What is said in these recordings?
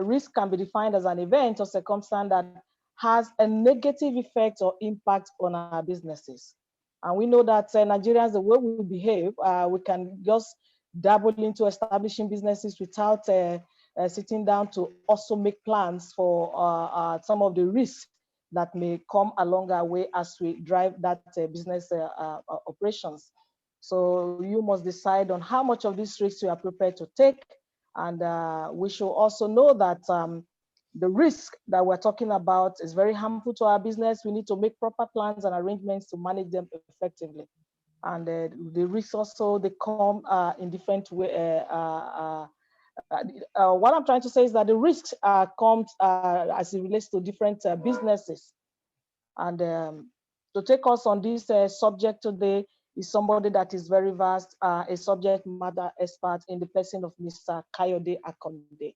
risk can be defined as an event or circumstance that has a negative effect or impact on our businesses. And we know that Nigerians, the way we behave, we can just dabble into establishing businesses without sitting down to also make plans for some of the risks that may come along our way as we drive that business operations. So you must decide on how much of these risks you are prepared to take. And we should also know that the risk that we're talking about is very harmful to our business. We need to make proper plans and arrangements to manage them effectively. And the risks also, they come in different ways. What I'm trying to say is that the risks come as it relates to different businesses. And to take us on this subject today is somebody that is very vast, a subject matter expert in the person of Mr. Kayode Akonde.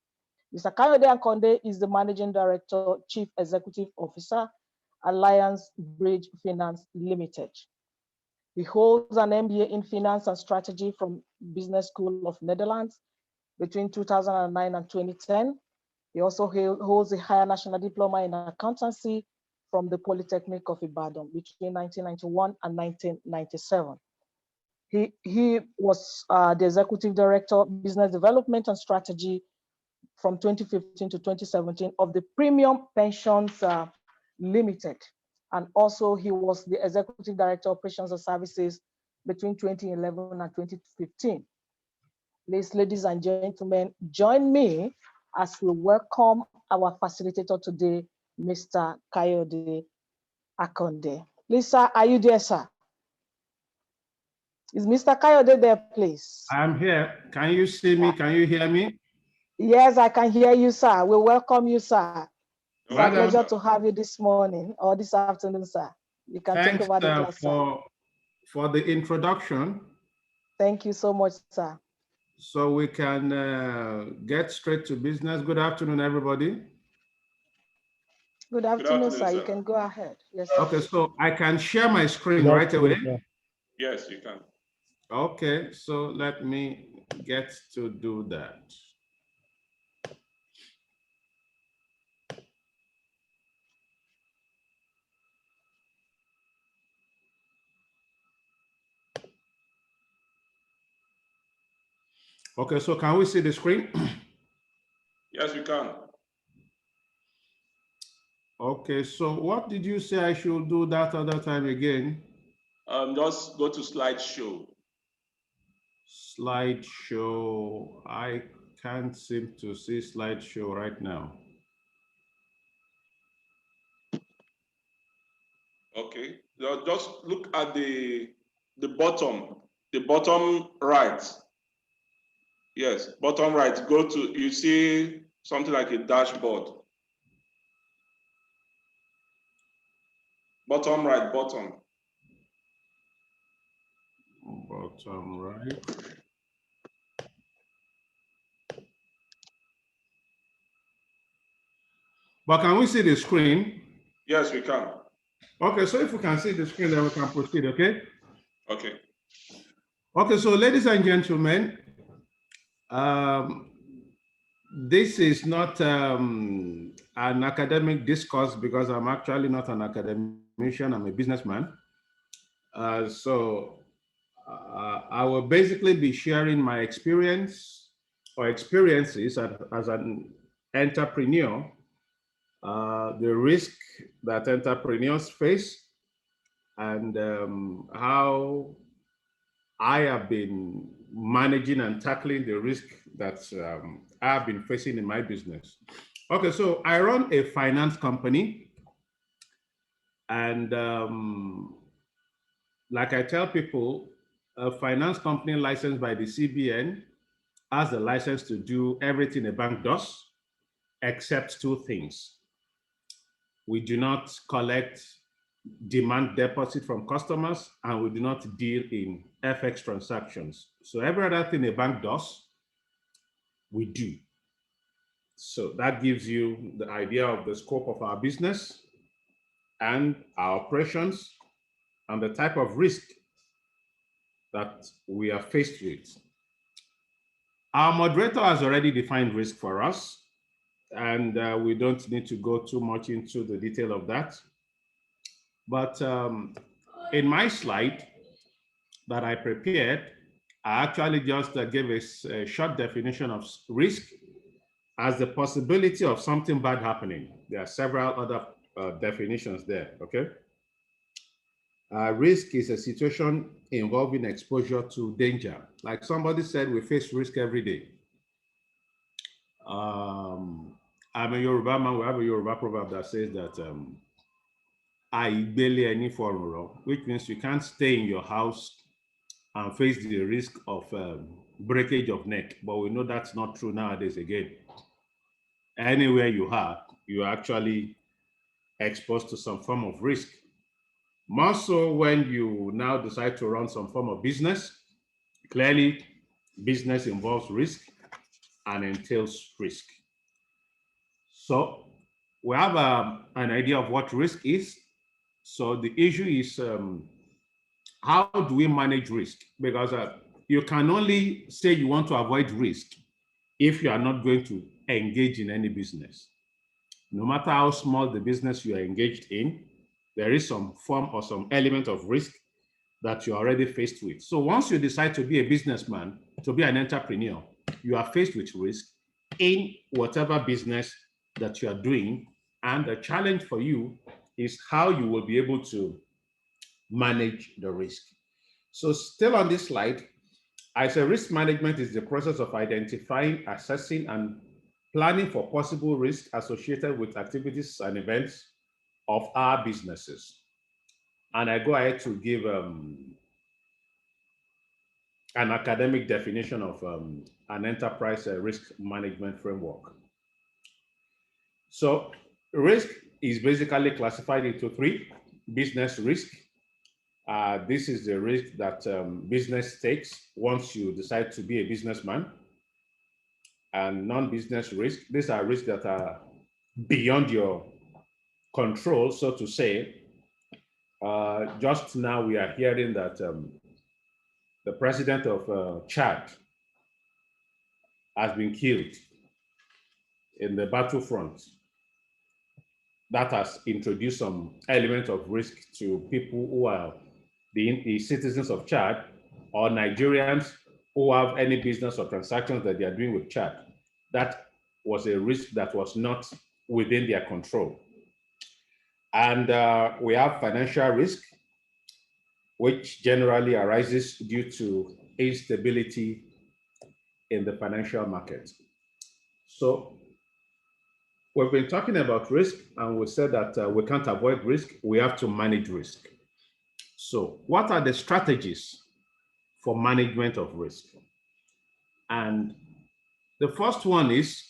Mr. Kayode Akonde is the Managing Director, Chief Executive Officer, Alliance Bridge Finance Limited. He holds an MBA in Finance and Strategy from Business School of Netherlands between 2009 and 2010. He also holds a higher national diploma in accountancy from the Polytechnic of Ibadan between 1991 and 1997. He was the Executive Director, Business Development and Strategy from 2015 to 2017 of the Premium Pensions Limited. And also he was the Executive Director, Operations and Services between 2011 and 2015. Please, ladies and gentlemen, join me as we welcome our facilitator today, Mr. Kayode Akonde. Please, sir, are you there, sir? Is Mr. Kayode there, please? I'm here. Can you see me? Can you hear me? Yes, I can hear you, sir. We welcome you, sir. It's a Madam, pleasure to have you this morning or this afternoon, sir. You can take over the class, sir. For the introduction. Thank you so much, sir. So we can get straight to business. Good afternoon, everybody. Good afternoon, sir. You can go ahead. Yes, sir. Okay, so I can share my screen right away. Yes, you can. Okay, so let me get to do that. Okay, so can we see the screen? Yes, we can. Okay, so what did you say I should do that other time again? Just go to slideshow. Slideshow. I can't seem to see slideshow right now. Okay, just look at the bottom right. Yes, bottom right. Go to, you see something like a dashboard. Bottom right, bottom. Bottom right. But can we see the screen? Yes, we can. Okay, so if we can see the screen, then we can proceed, okay? Okay. Okay, so ladies and gentlemen, this is not an academic discourse because I'm actually not an academician, I'm a businessman. So I will basically be sharing my experience or experiences as an entrepreneur, the risk that entrepreneurs face, and how I have been managing and tackling the risk that I've been facing in my business. Okay, so I run a finance company, and like I tell people, a finance company licensed by the CBN has the license to do everything a bank does, except two things. We do not collect demand deposit from customers, and we do not deal in FX transactions. So every other thing a bank does, we do. So that gives you the idea of the scope of our business and our operations and the type of risk that we are faced with. Our moderator has already defined risk for us. and we don't need to go too much into the detail of that. But in my slide that I prepared, I actually just gave a short definition of risk as the possibility of something bad happening. There are several other definitions there, okay? Risk is a situation involving exposure to danger. Like somebody said, we face risk every day. I'm a Yoruba man. We have a Yoruba proverb that says that which means you can't stay in your house and face the risk of breakage of neck. But we know that's not true nowadays again. Anywhere you are, you're actually exposed to some form of risk. More so when you now decide to run some form of business. Clearly, business involves risk and entails risk. So we have an idea of what risk is. So the issue is how do we manage risk? Because you can only say you want to avoid risk if you are not going to engage in any business. No matter how small the business you are engaged in, there is some form or some element of risk that you're already faced with. So once you decide to be a businessman, to be an entrepreneur, you are faced with risk in whatever business that you are doing. And the challenge for you is how you will be able to manage the risk. So still on this slide, I say risk management is the process of identifying, assessing, and planning for possible risk associated with activities and events of our businesses. And I go ahead to give an academic definition of an enterprise risk management framework. So risk is basically classified into three: business risk. This is the risk that business takes once you decide to be a businessman. And non-business risk, these are risks that are beyond your control, so to say. Just now we are hearing that the president of Chad has been killed in the battlefront. That has introduced some element of risk to people who are the citizens of Chad or Nigerians who have any business or transactions that they are doing with Chad. That was a risk that was not within their control. And we have financial risk, which generally arises due to instability in the financial market. So we've been talking about risk, and we said that we can't avoid risk, we have to manage risk. So what are the strategies for management of risk? And the first one is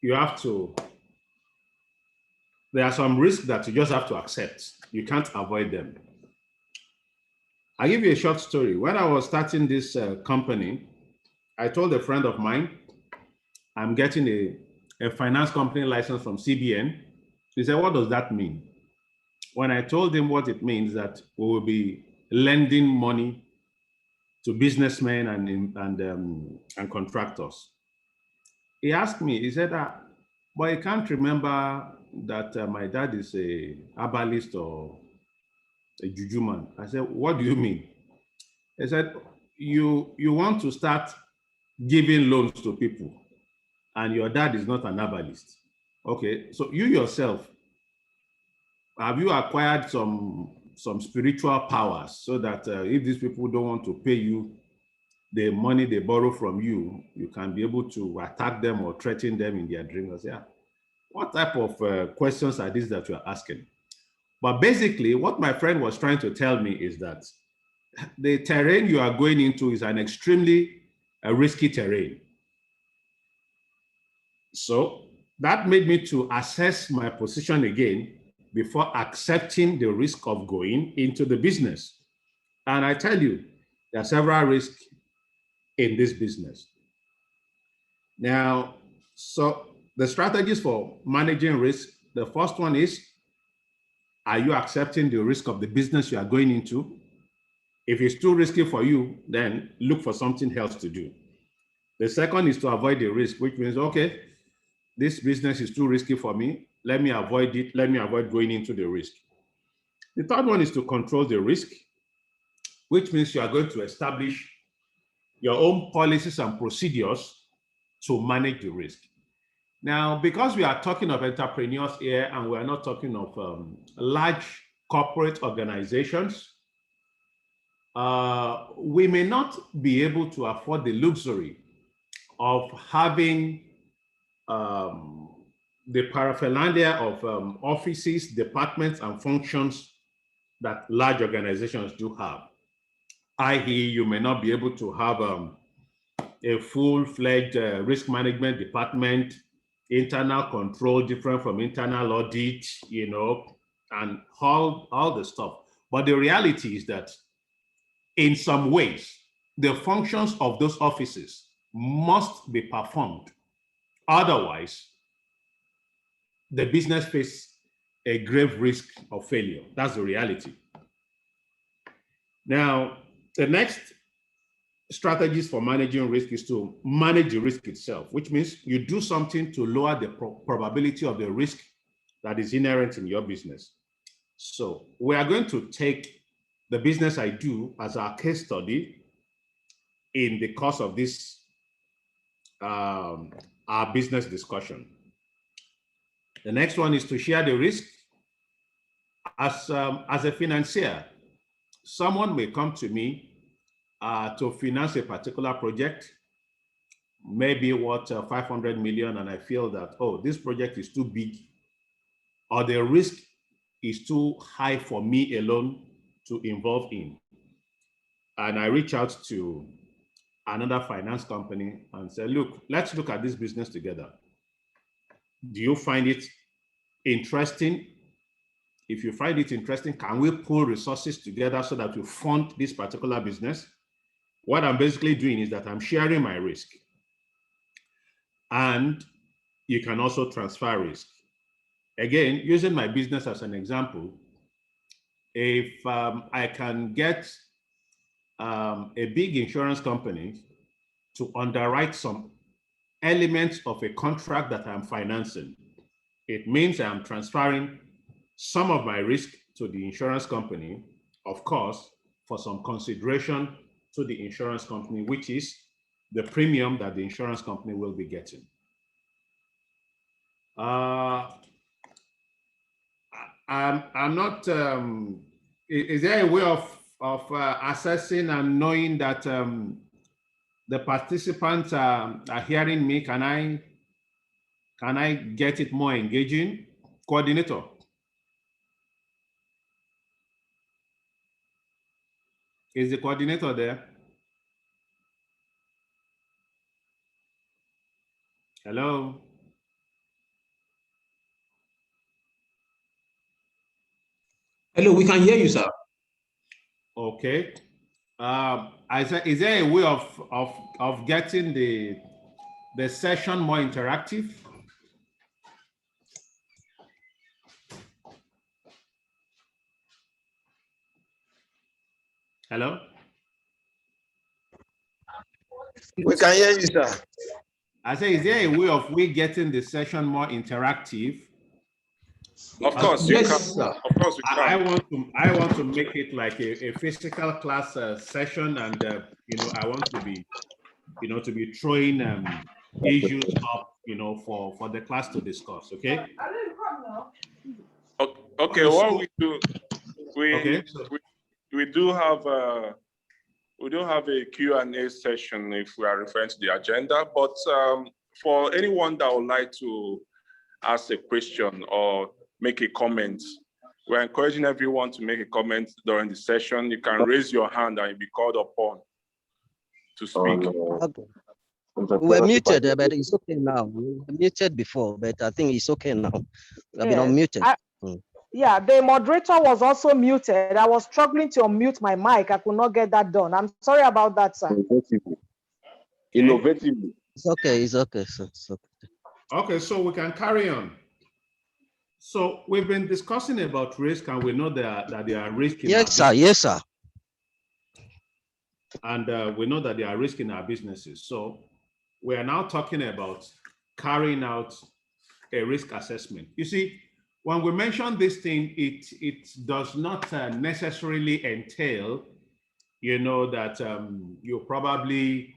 there are some risks that you just have to accept. You can't avoid them. I'll give you a short story. When I was starting this company, I told a friend of mine, I'm getting a finance company license from CBN. He said, what does that mean? When I told him what it means, that we will be lending money to businessmen and contractors, he asked me, he said, but I can't remember that my dad is a herbalist or a juju man. I said, what do you mean? He said, you want to start giving loans to people and your dad is not an herbalist. Okay, so you yourself, have you acquired some spiritual powers so that if these people don't want to pay you the money they borrow from you, you can be able to attack them or threaten them in their dreams? Yeah. What type of questions are these that you're asking? But basically, what my friend was trying to tell me is that the terrain you are going into is an extremely risky terrain. So that made me to assess my position again before accepting the risk of going into the business. And I tell you, there are several risks in this business. Now, so the strategies for managing risk, the first one is, are you accepting the risk of the business you are going into? If it's too risky for you, then look for something else to do. The second is to avoid the risk, which means, okay, this business is too risky for me. Let me avoid it. Let me avoid going into the risk. The third one is to control the risk, which means you are going to establish your own policies and procedures to manage the risk. Now, because we are talking of entrepreneurs here and we are not talking of large corporate organizations, we may not be able to afford the luxury of having the paraphernalia of offices, departments, and functions that large organizations do have. I.e., you may not be able to have a full-fledged risk management department, internal control different from internal audit, and all the stuff. But the reality is that in some ways, the functions of those offices must be performed. Otherwise, the business faces a grave risk of failure. That's the reality. Now, the next strategies for managing risk is to manage the risk itself, which means you do something to lower the probability of the risk that is inherent in your business. So we are going to take the business I do as our case study in the course of this our business discussion. The next one is to share the risk. As a financier, someone may come to me to finance a particular project, maybe worth 500 million, and I feel that, oh, this project is too big, or the risk is too high for me alone to involve in. And I reach out to another finance company and say, look, let's look at this business together. Do you find it interesting? If you find it interesting, can we pool resources together so that we fund this particular business? What I'm basically doing is that I'm sharing my risk. And you can also transfer risk. Again, using my business as an example, if I can get a big insurance company to underwrite some elements of a contract that I'm financing, it means I'm transferring some of my risk to the insurance company, of course, for some consideration to the insurance company, which is the premium that the insurance company will be getting. I'm not, is there a way of assessing and knowing that the participants are hearing me? Can I get it more engaging? Coordinator. Is the coordinator there? Hello? Hello, we can hear you, sir. Okay. Is there a way of getting the session more interactive? Hello? We can hear you, sir. I say, is there a way of we getting the session more interactive? Of course, you Yes, can. sir. Of course, we can. I want to make it like a physical class session, and I want to be to be throwing issues up for the class to discuss. Okay. Okay. What we do, we do have a Q&A session if we are referring to the agenda. But for anyone that would like to ask a question or make a comment, we're encouraging everyone to make a comment during the session. You can raise your hand and you'll be called upon to speak. Okay. We were muted, but it's okay now. We were muted before, but I think it's okay now. I've been unmuted. Yeah, the moderator was also muted. I was struggling to unmute my mic. I could not get that done. I'm sorry about that, sir. Innovatively. It's okay. It's okay. It's okay. Okay, so we can carry on. So we've been discussing about risk, and we know that there are risks. Yes, sir. Yes, sir. And we know that there are risks in our businesses. So we are now talking about carrying out a risk assessment. You see, when we mention this thing, it does not necessarily entail, that you probably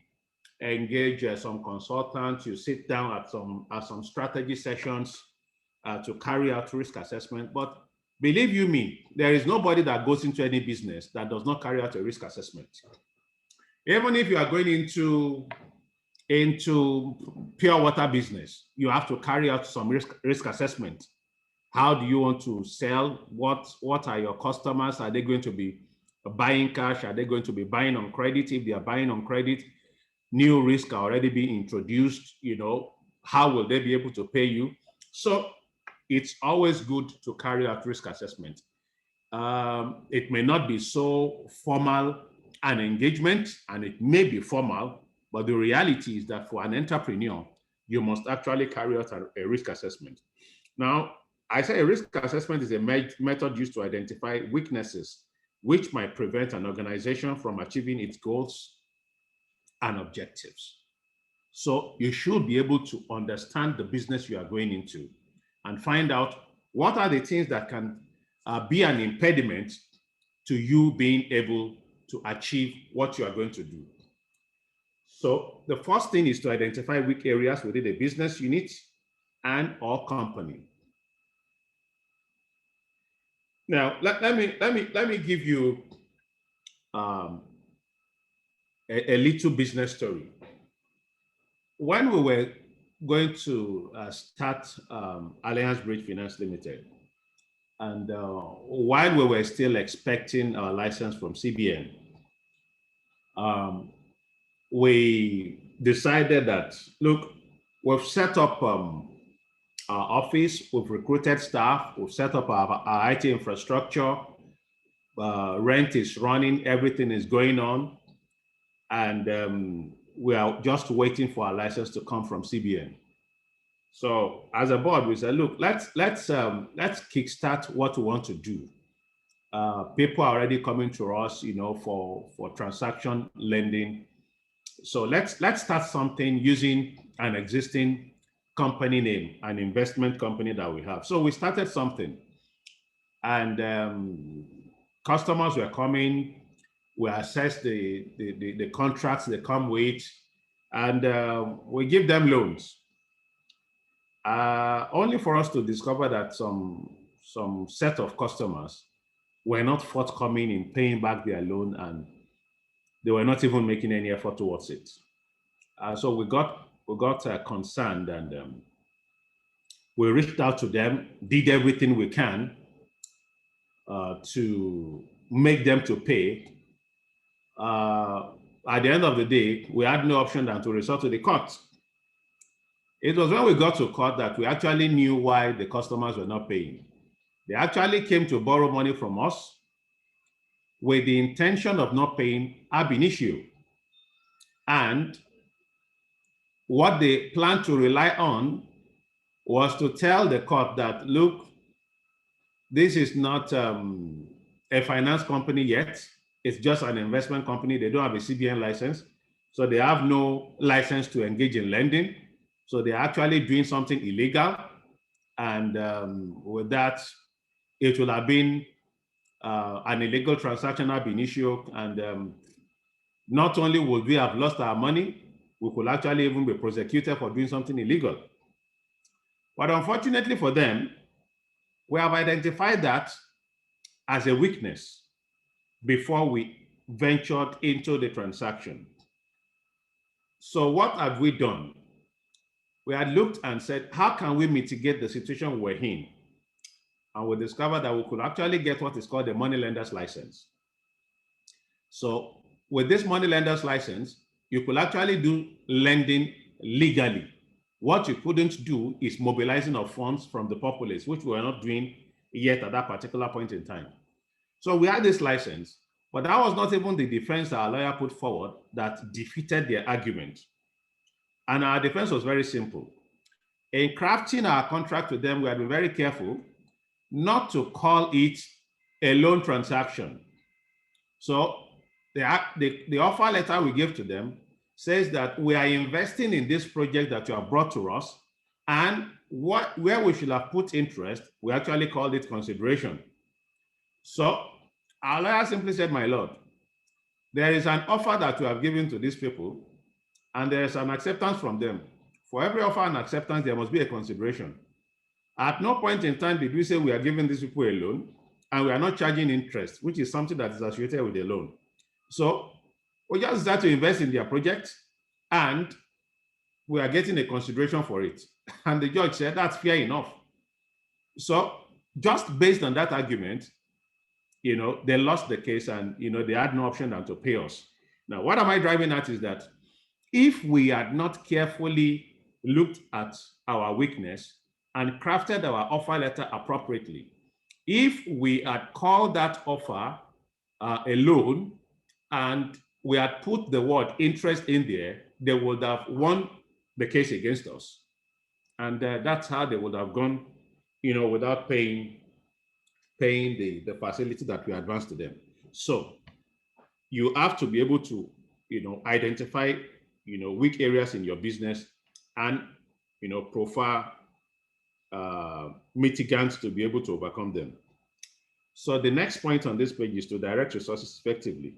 engage some consultants, you sit down at some strategy sessions to carry out risk assessment. But believe you me, there is nobody that goes into any business that does not carry out a risk assessment. Even if you are going into pure water business, you have to carry out some risk assessment. How do you want to sell? What are your customers? Are they going to be buying cash? Are they going to be buying on credit? If they are buying on credit, new risk are already being introduced. How will they be able to pay you? So it's always good to carry out risk assessment. It may not be so formal an engagement, and it may be formal, but the reality is that for an entrepreneur, you must actually carry out a risk assessment. Now, I say a risk assessment is a method used to identify weaknesses which might prevent an organization from achieving its goals and objectives. So you should be able to understand the business you are going into and find out what are the things that can be an impediment to you being able to achieve what you are going to do. So the first thing is to identify weak areas within a business unit and or company. Now, let me give you a little business story. When we were going to start Alliance Bridge Finance Limited, and while we were still expecting our license from CBN, we decided that, look, we've set up our office, we've recruited staff, we've set up our IT infrastructure, rent is running, everything is going on, and we are just waiting for our license to come from CBN. So as a board, we said, look, let's kickstart what we want to do. People are already coming to us, for transaction lending. So let's start something using an existing company name, an investment company that we have. So we started something, and customers were coming. We assess the contracts they come with, and we give them loans. Only for us to discover that some set of customers were not forthcoming in paying back their loan, and they were not even making any effort towards it. So we got concerned, and we reached out to them, did everything we can to make them to pay. At the end of the day, we had no option than to resort to the court. It was when we got to court that we actually knew why the customers were not paying. They actually came to borrow money from us with the intention of not paying ab initio. And what they planned to rely on was to tell the court that, look, this is not a finance company yet. It's just an investment company. They don't have a CBN license. So they have no license to engage in lending. So they're actually doing something illegal. And with that, it will have been an illegal transaction ab initio. And not only would we have lost our money, we could actually even be prosecuted for doing something illegal. But unfortunately for them, we have identified that as a weakness before we ventured into the transaction. So what have we done? We had looked and said, how can we mitigate the situation we're in? And we discovered that we could actually get what is called a money lender's license. So with this money lender's license, you could actually do lending legally. What you couldn't do is mobilizing of funds from the populace, which we were not doing yet at that particular point in time. So we had this license, but that was not even the defense our lawyer put forward that defeated their argument. And our defense was very simple. In crafting our contract with them, we had been very careful not to call it a loan transaction. So the offer letter we gave to them says that we are investing in this project that you have brought to us, and where we should have put interest, we actually called it consideration. So our lawyer simply said, my lord, there is an offer that we have given to these people, and there is an acceptance from them. For every offer and acceptance, there must be a consideration. At no point in time did we say we are giving these people a loan and we are not charging interest, which is something that is associated with a loan. So we just decided to invest in their project and we are getting a consideration for it. And the judge said, that's fair enough. So just based on that argument, they lost the case and, they had no option than to pay us. Now, what am I driving at is that if we had not carefully looked at our weakness and crafted our offer letter appropriately, if we had called that offer a loan and we had put the word interest in there, they would have won the case against us. And that's how they would have gone, without paying the facility that we advanced to them. So you have to be able to, identify, weak areas in your business and, profile mitigants to be able to overcome them. So the next point on this page is to direct resources effectively.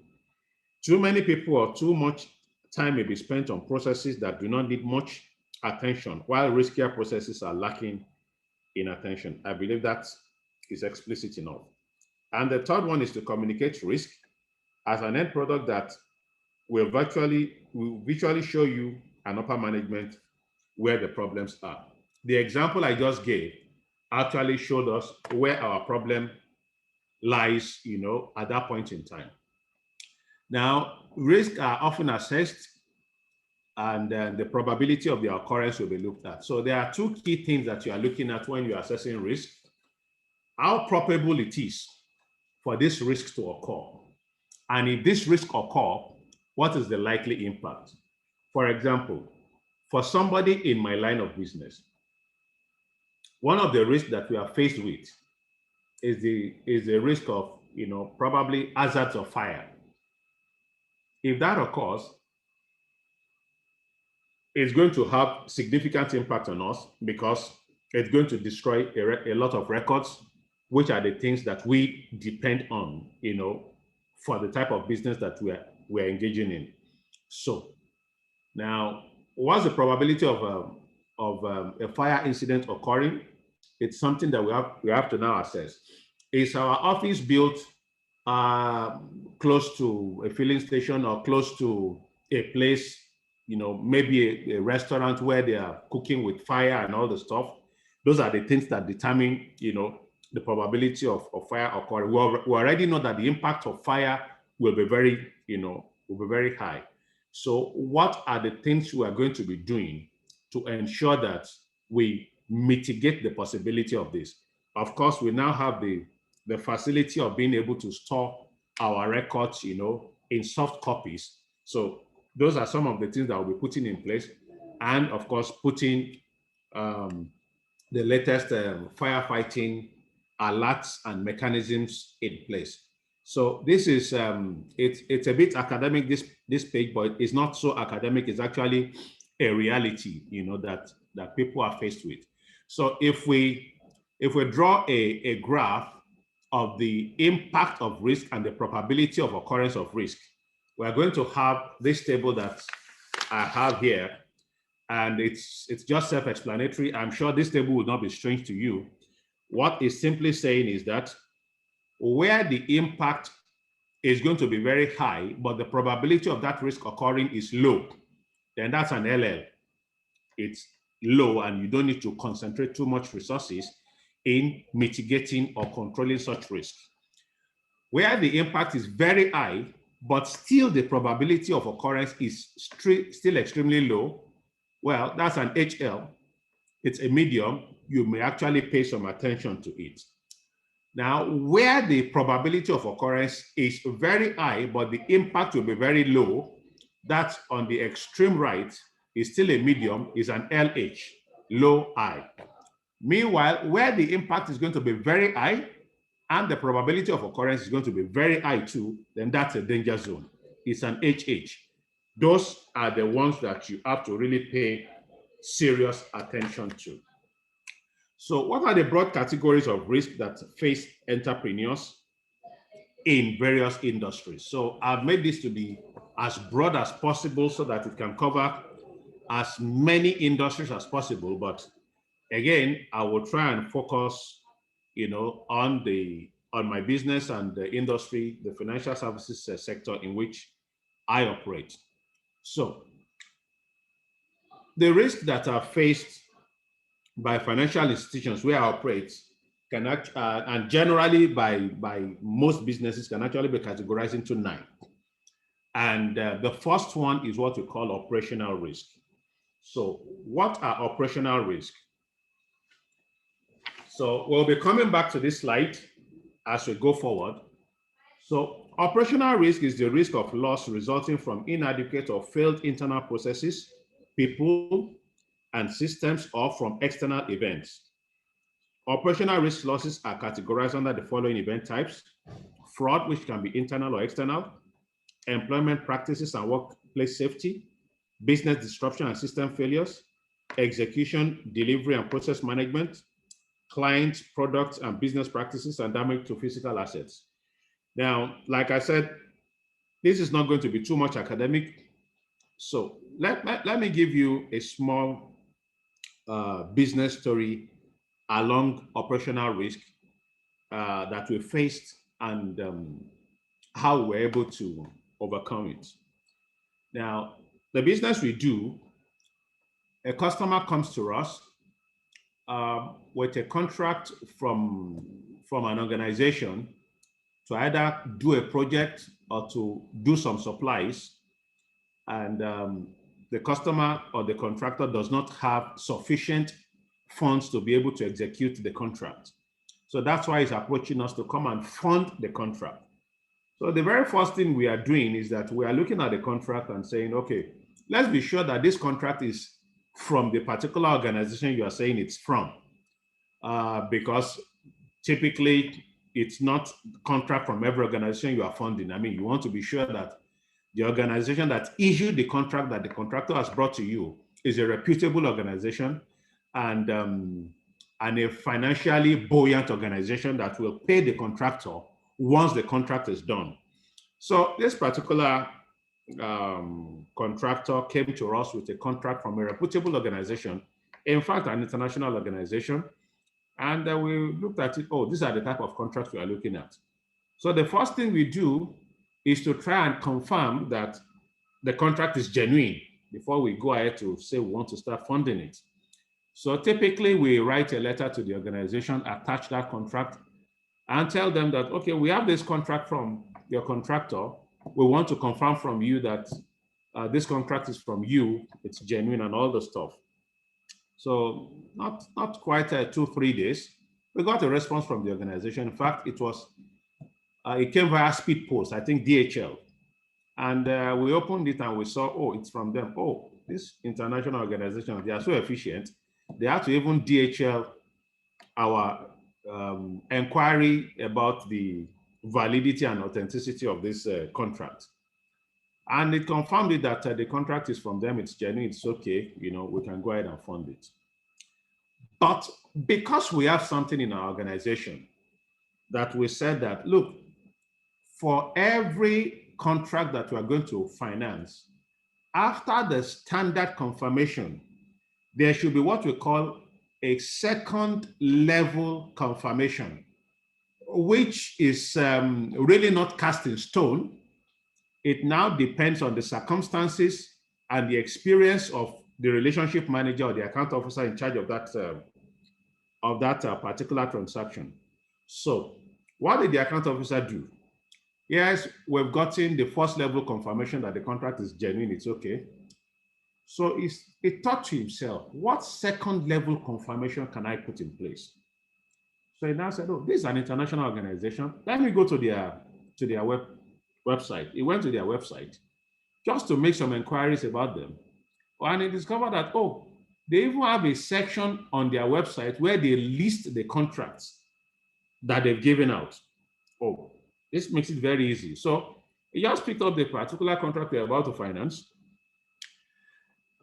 Too many people or too much time may be spent on processes that do not need much attention, while riskier processes are lacking in attention. I believe that is explicit enough. And the third one is to communicate risk as an end product that will visually show you and upper management where the problems are. The example I just gave actually showed us where our problem lies, at that point in time. Now, risks are often assessed and the probability of the occurrence will be looked at. So there are two key things that you are looking at when you're assessing risk: how probable it is for this risk to occur. And if this risk occur, what is the likely impact? For example, for somebody in my line of business, one of the risks that we are faced with is the risk of, probably hazards of fire. If that occurs, it's going to have significant impact on us because it's going to destroy a lot of records, which are the things that we depend on, for the type of business that we're engaging in. So now, what's the probability of a fire incident occurring? It's something that we have to now assess. Is our office built close to a filling station or close to a place, maybe a restaurant where they are cooking with fire and all the stuff? Those are the things that determine, the probability of fire occurring. We already know that the impact of fire will be very high. So what are the things we are going to be doing to ensure that we mitigate the possibility of this? Of course, we now have the facility of being able to store our records, in soft copies. So those are some of the things that we'll be putting in place. And of course, putting the latest firefighting alerts and mechanisms in place. So this is, it's a bit academic, this page, but it's not so academic. It's actually a reality, that people are faced with. So if we draw a graph of the impact of risk and the probability of occurrence of risk, we're going to have this table that I have here, and it's just self-explanatory. I'm sure this table will not be strange to you. What it's simply saying is that where the impact is going to be very high, but the probability of that risk occurring is low, then that's an LL. It's low and you don't need to concentrate too much resources in mitigating or controlling such risk. Where the impact is very high, but still the probability of occurrence is still extremely low, well, that's an HL. It's a medium. You may actually pay some attention to it. Now, where the probability of occurrence is very high, but the impact will be very low, that's on the extreme right, is still a medium, is an LH, low high. Meanwhile, where the impact is going to be very high and the probability of occurrence is going to be very high too, then that's a danger zone. It's an HH. those are the ones that you have to really pay serious attention to. So what are the broad categories of risk that face entrepreneurs in various industries? So I've made this to be as broad as possible so that it can cover as many industries as possible. But again, I will try and focus, on my business and the industry, the financial services sector in which I operate. So the risks that are faced by financial institutions where I operate can and generally by most businesses can actually be categorized into 9. And the first one is what we call operational risk. So what are operational risk? So we'll be coming back to this slide as we go forward. So operational risk is the risk of loss resulting from inadequate or failed internal processes, people, and systems, or from external events. Operational risk losses are categorized under the following event types: fraud, which can be internal or external; employment practices and workplace safety; business disruption and system failures; execution, delivery, and process management; client, products, and business practices; and damage to physical assets. Now, like I said, this is not going to be too much academic. So let me give you a small business story along operational risk that we faced and how we're able to overcome it. Now, the business we do, a customer comes to us with a contract from an organization to either do a project or to do some supplies, and the customer or the contractor does not have sufficient funds to be able to execute the contract. So that's why he's approaching us to come and fund the contract. So the very first thing we are doing is that we are looking at the contract and saying, okay, let's be sure that this contract is from the particular organization you are saying it's from, because typically it's not contract from every organization you are funding. I mean, you want to be sure that the organization that issued the contract that the contractor has brought to you is a reputable organization and a financially buoyant organization that will pay the contractor once the contract is done. So this particular contractor came to us with a contract from a reputable organization, in fact, an international organization. And we looked at it, oh, these are the type of contracts we are looking at. So the first thing we do is to try and confirm that the contract is genuine before we go ahead to say we want to start funding it. So typically we write a letter to the organization, attach that contract, and tell them that, okay, we have this contract from your contractor. We want to confirm from you that this contract is from you, it's genuine and all the stuff. So not quite 2-3 days, we got a response from the organization. In fact, it came via speed post, I think DHL. And we opened it and we saw, oh, it's from them. Oh, this international organization, they are so efficient. They had to even DHL our inquiry about the validity and authenticity of this contract. And it confirmed it that the contract is from them, it's genuine, it's okay, we can go ahead and fund it. But because we have something in our organization that we said that, look, for every contract that we are going to finance, after the standard confirmation, there should be what we call a second level confirmation, which is really not cast in stone. It now depends on the circumstances and the experience of the relationship manager or the account officer in charge of that particular transaction. So what did the account officer do? Yes, we've gotten the first level confirmation that the contract is genuine, it's okay. So he thought to himself, what second level confirmation can I put in place? So he now said, oh, this is an international organization. Let me go to their website. He went to their website just to make some inquiries about them. And he discovered that, oh, they even have a section on their website where they list the contracts that they've given out. Oh, this makes it very easy. So he just picked up the particular contract we're about to finance,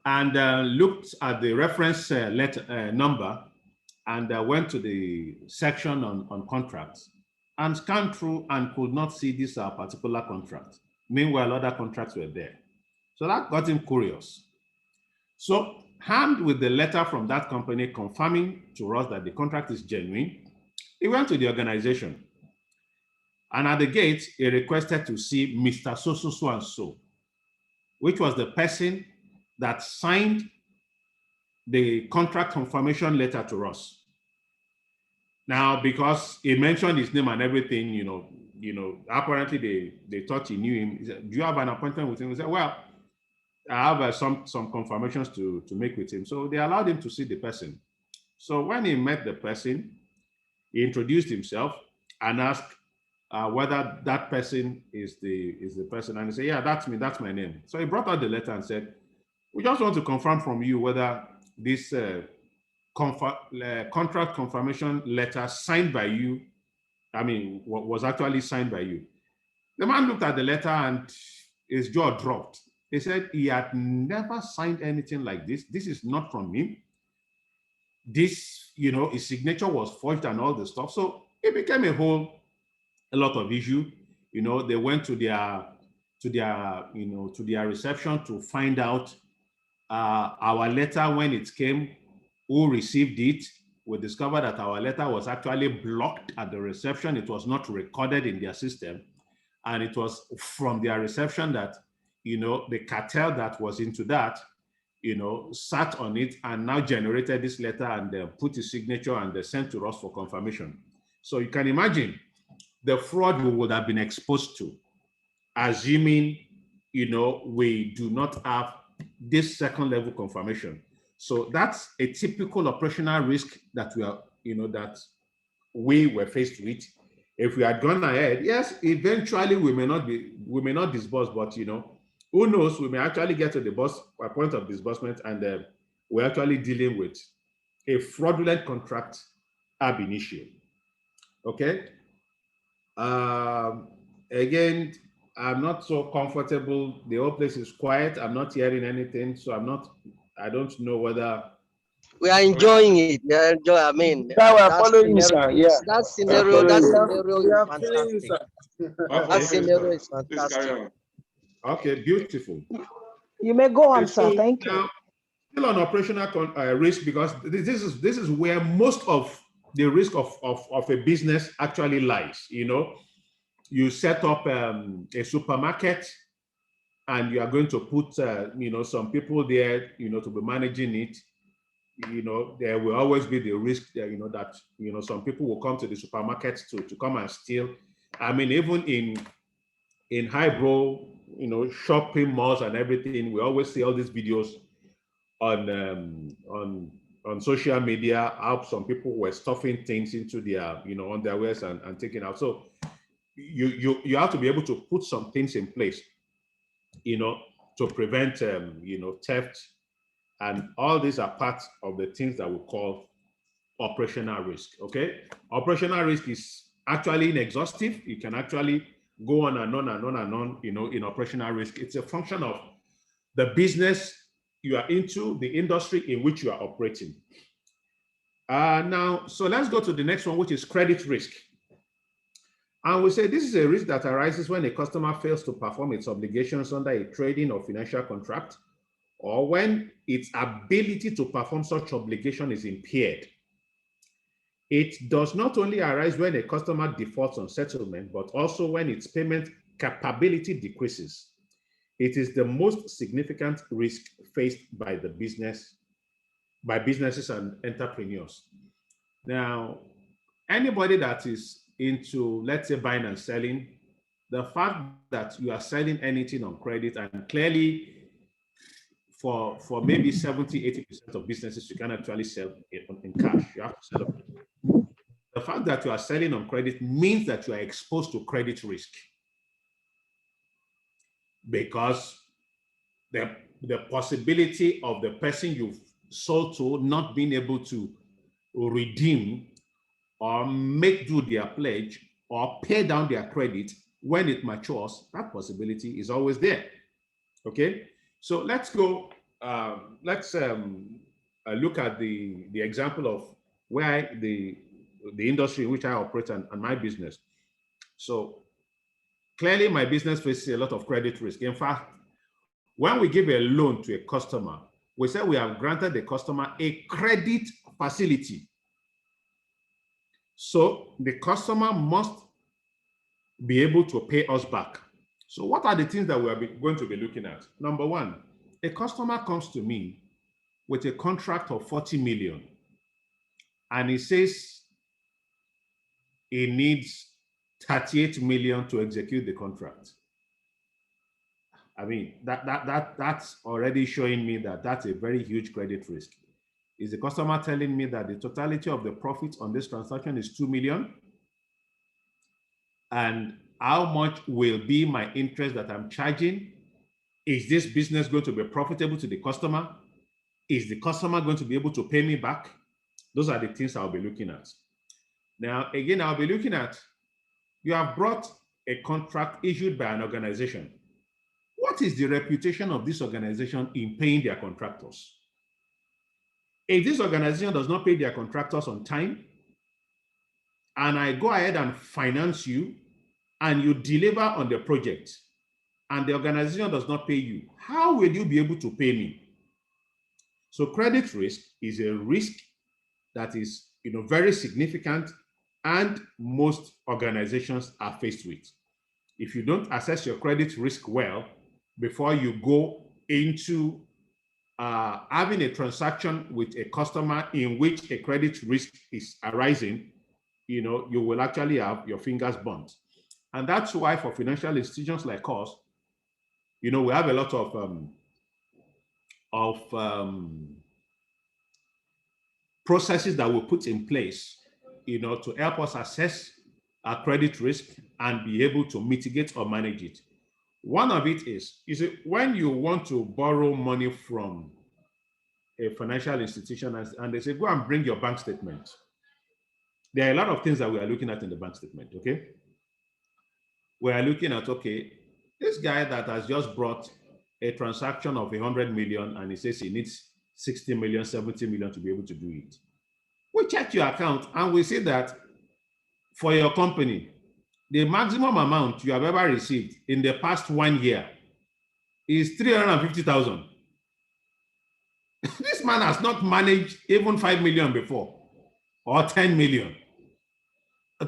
and looked at the reference letter number and went to the section on contracts and scanned through and could not see this particular contract. Meanwhile, other contracts were there. So that got him curious. So, armed with the letter from that company confirming to us that the contract is genuine, he went to the organization. And at the gate, he requested to see Mr. So and so, which was the person that signed the contract confirmation letter to us. Now, because he mentioned his name and everything, apparently they thought he knew him. He said, "Do you have an appointment with him?" He said, "Well, I have some confirmations to make with him." So they allowed him to see the person. So when he met the person, he introduced himself and asked whether that person is the person. And he said, "Yeah, that's me, that's my name." So he brought out the letter and said, "We just want to confirm from you whether this contract confirmation letter signed by you, was actually signed by you." The man looked at the letter and his jaw dropped. He said he had never signed anything like this. This is not from him. This, his signature was forged and all the stuff. So it became a lot of issue. They went to their reception to find out our letter when it came, who received it. We discovered that our letter was actually blocked at the reception. It was not recorded in their system. And it was from their reception that, the cartel that was into that, sat on it and now generated this letter and put his signature and they sent to us for confirmation. So you can imagine the fraud we would have been exposed to, assuming, we do not have this second level confirmation. So that's a typical operational risk that we were faced with. If we had gone ahead, yes, eventually we may not disburse, but who knows, we may actually get to the point of disbursement and we're actually dealing with a fraudulent contract ab initio. Okay. Again, I'm not so comfortable. The whole place is quiet. I'm not hearing anything. So I don't know whether. We are enjoying it. We are enjoying, yeah, we're following you, sir. Yeah. That scenario is fantastic. That scenario is fantastic. Okay, beautiful. You may go on, sir. Thank you. Now, still on operational risk, because this is where most of the risk of a business actually lies. You set up a supermarket and you are going to put some people there to be managing it. There will always be the risk that some people will come to the supermarket to come and steal. Even in highbrow shopping malls and everything, we always see all these videos on social media, how some people were stuffing things into their underwears and taking out. So you have to be able to put some things in place to prevent theft, and all these are parts of the things that we call operational risk. Okay, operational risk is actually inexhaustive. You can actually go on and on and on and on in operational risk. It's a function of the business you are into, the industry in which you are operating. Now, so let's go to the next one, which is credit risk. And we say this is a risk that arises when a customer fails to perform its obligations under a trading or financial contract, or when its ability to perform such obligation is impaired. It does not only arise when a customer defaults on settlement, but also when its payment capability decreases. It is the most significant risk faced by businesses and entrepreneurs. Now, anybody that is into, let's say, buying and selling, the fact that you are selling anything on credit, and clearly for maybe 70–80% of businesses, you can actually sell it in cash. You have to sell it. The fact that you are selling on credit means that you are exposed to credit risk, because the possibility of the person you've sold to not being able to redeem or make do their pledge or pay down their credit when it matures, that possibility is always there. Okay, so let's go let's look at the example of where the industry in which I operate and my business. So clearly my business faces a lot of credit risk. In fact, when we give a loan to a customer, we say we have granted the customer a credit facility. So the customer must be able to pay us back. So what are the things that we are going to be looking at? Number one, a customer comes to me with a contract of 40 million and he says he needs 38 million to execute the contract. I mean, that's already showing me that that's a very huge credit risk. Is the customer telling me that the totality of the profit on this transaction is 2 million? And how much will be my interest that I'm charging? Is this business going to be profitable to the customer? Is the customer going to be able to pay me back? Those are the things I'll be looking at. Now, again, I'll be looking at, you have brought a contract issued by an organization. What is the reputation of this organization in paying their contractors? If this organization does not pay their contractors on time, and I go ahead and finance you, and you deliver on the project, and the organization does not pay you, how will you be able to pay me? So credit risk is a risk that is, very significant, and most organizations are faced with. If you don't assess your credit risk well before you go into having a transaction with a customer in which a credit risk is arising, you will actually have your fingers burnt. And that's why for financial institutions like us, we have a lot of processes that we put in place, to help us assess our credit risk and be able to mitigate or manage it. One of it is when you want to borrow money from a financial institution and they say, go and bring your bank statement. There are a lot of things that we are looking at in the bank statement, okay? We are looking at, okay, this guy that has just brought a transaction of 100 million and he says he needs 60 million, 70 million to be able to do it. We check your account and we see that for your company, the maximum amount you have ever received in the past 1 year is 350,000. This man has not managed even 5 million before, or 10 million.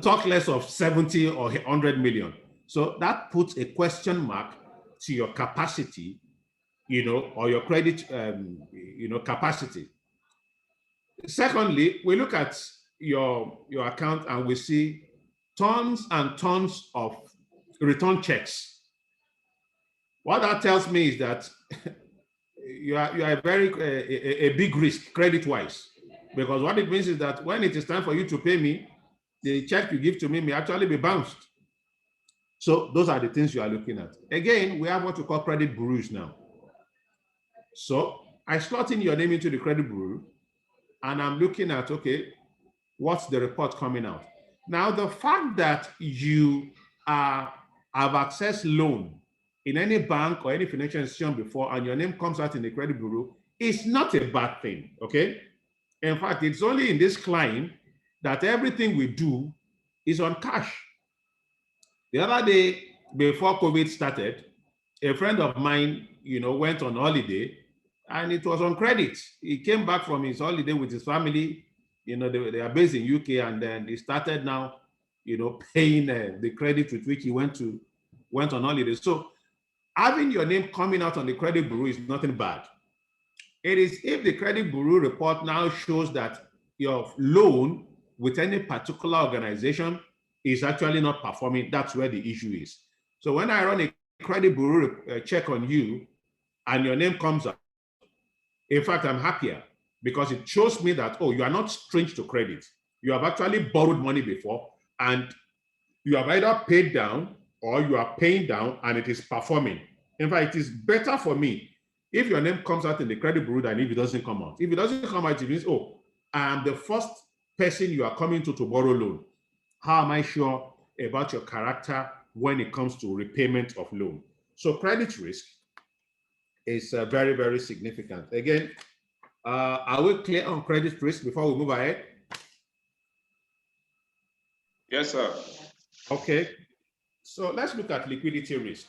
Talk less of 70 or 100 million. So that puts a question mark to your capacity, or your credit, capacity. Secondly, we look at your account and we see tons and tons of return checks. What that tells me is that you are a big risk credit-wise, because what it means is that when it is time for you to pay me, the check you give to me may actually be bounced. So those are the things you are looking at. Again, we have what we call credit bureaus now. So I slot in your name into the credit bureau and I'm looking at, okay, what's the report coming out? Now, the fact that you have accessed loan in any bank or any financial institution before and your name comes out in the credit bureau is not a bad thing, okay? In fact, it's only in this client that everything we do is on cash. The other day, before COVID started, a friend of mine, went on holiday and it was on credit. He came back from his holiday with his family. They are based in UK, and then he started now, paying the credit with which he went on holiday. So having your name coming out on the credit bureau is nothing bad. It is if the credit bureau report now shows that your loan with any particular organization is actually not performing, that's where the issue is. So when I run a credit bureau check on you and your name comes up, in fact, I'm happier because it shows me that, oh, you are not strange to credit. You have actually borrowed money before and you have either paid down or you are paying down and it is performing. In fact, it is better for me if your name comes out in the credit bureau than if it doesn't come out. If it doesn't come out, it means, oh, I am the first person you are coming to borrow loan. How am I sure about your character when it comes to repayment of loan? So credit risk is very, very significant. Again, are we clear on credit risk before we move ahead? Yes, sir. Okay, so let's look at liquidity risk.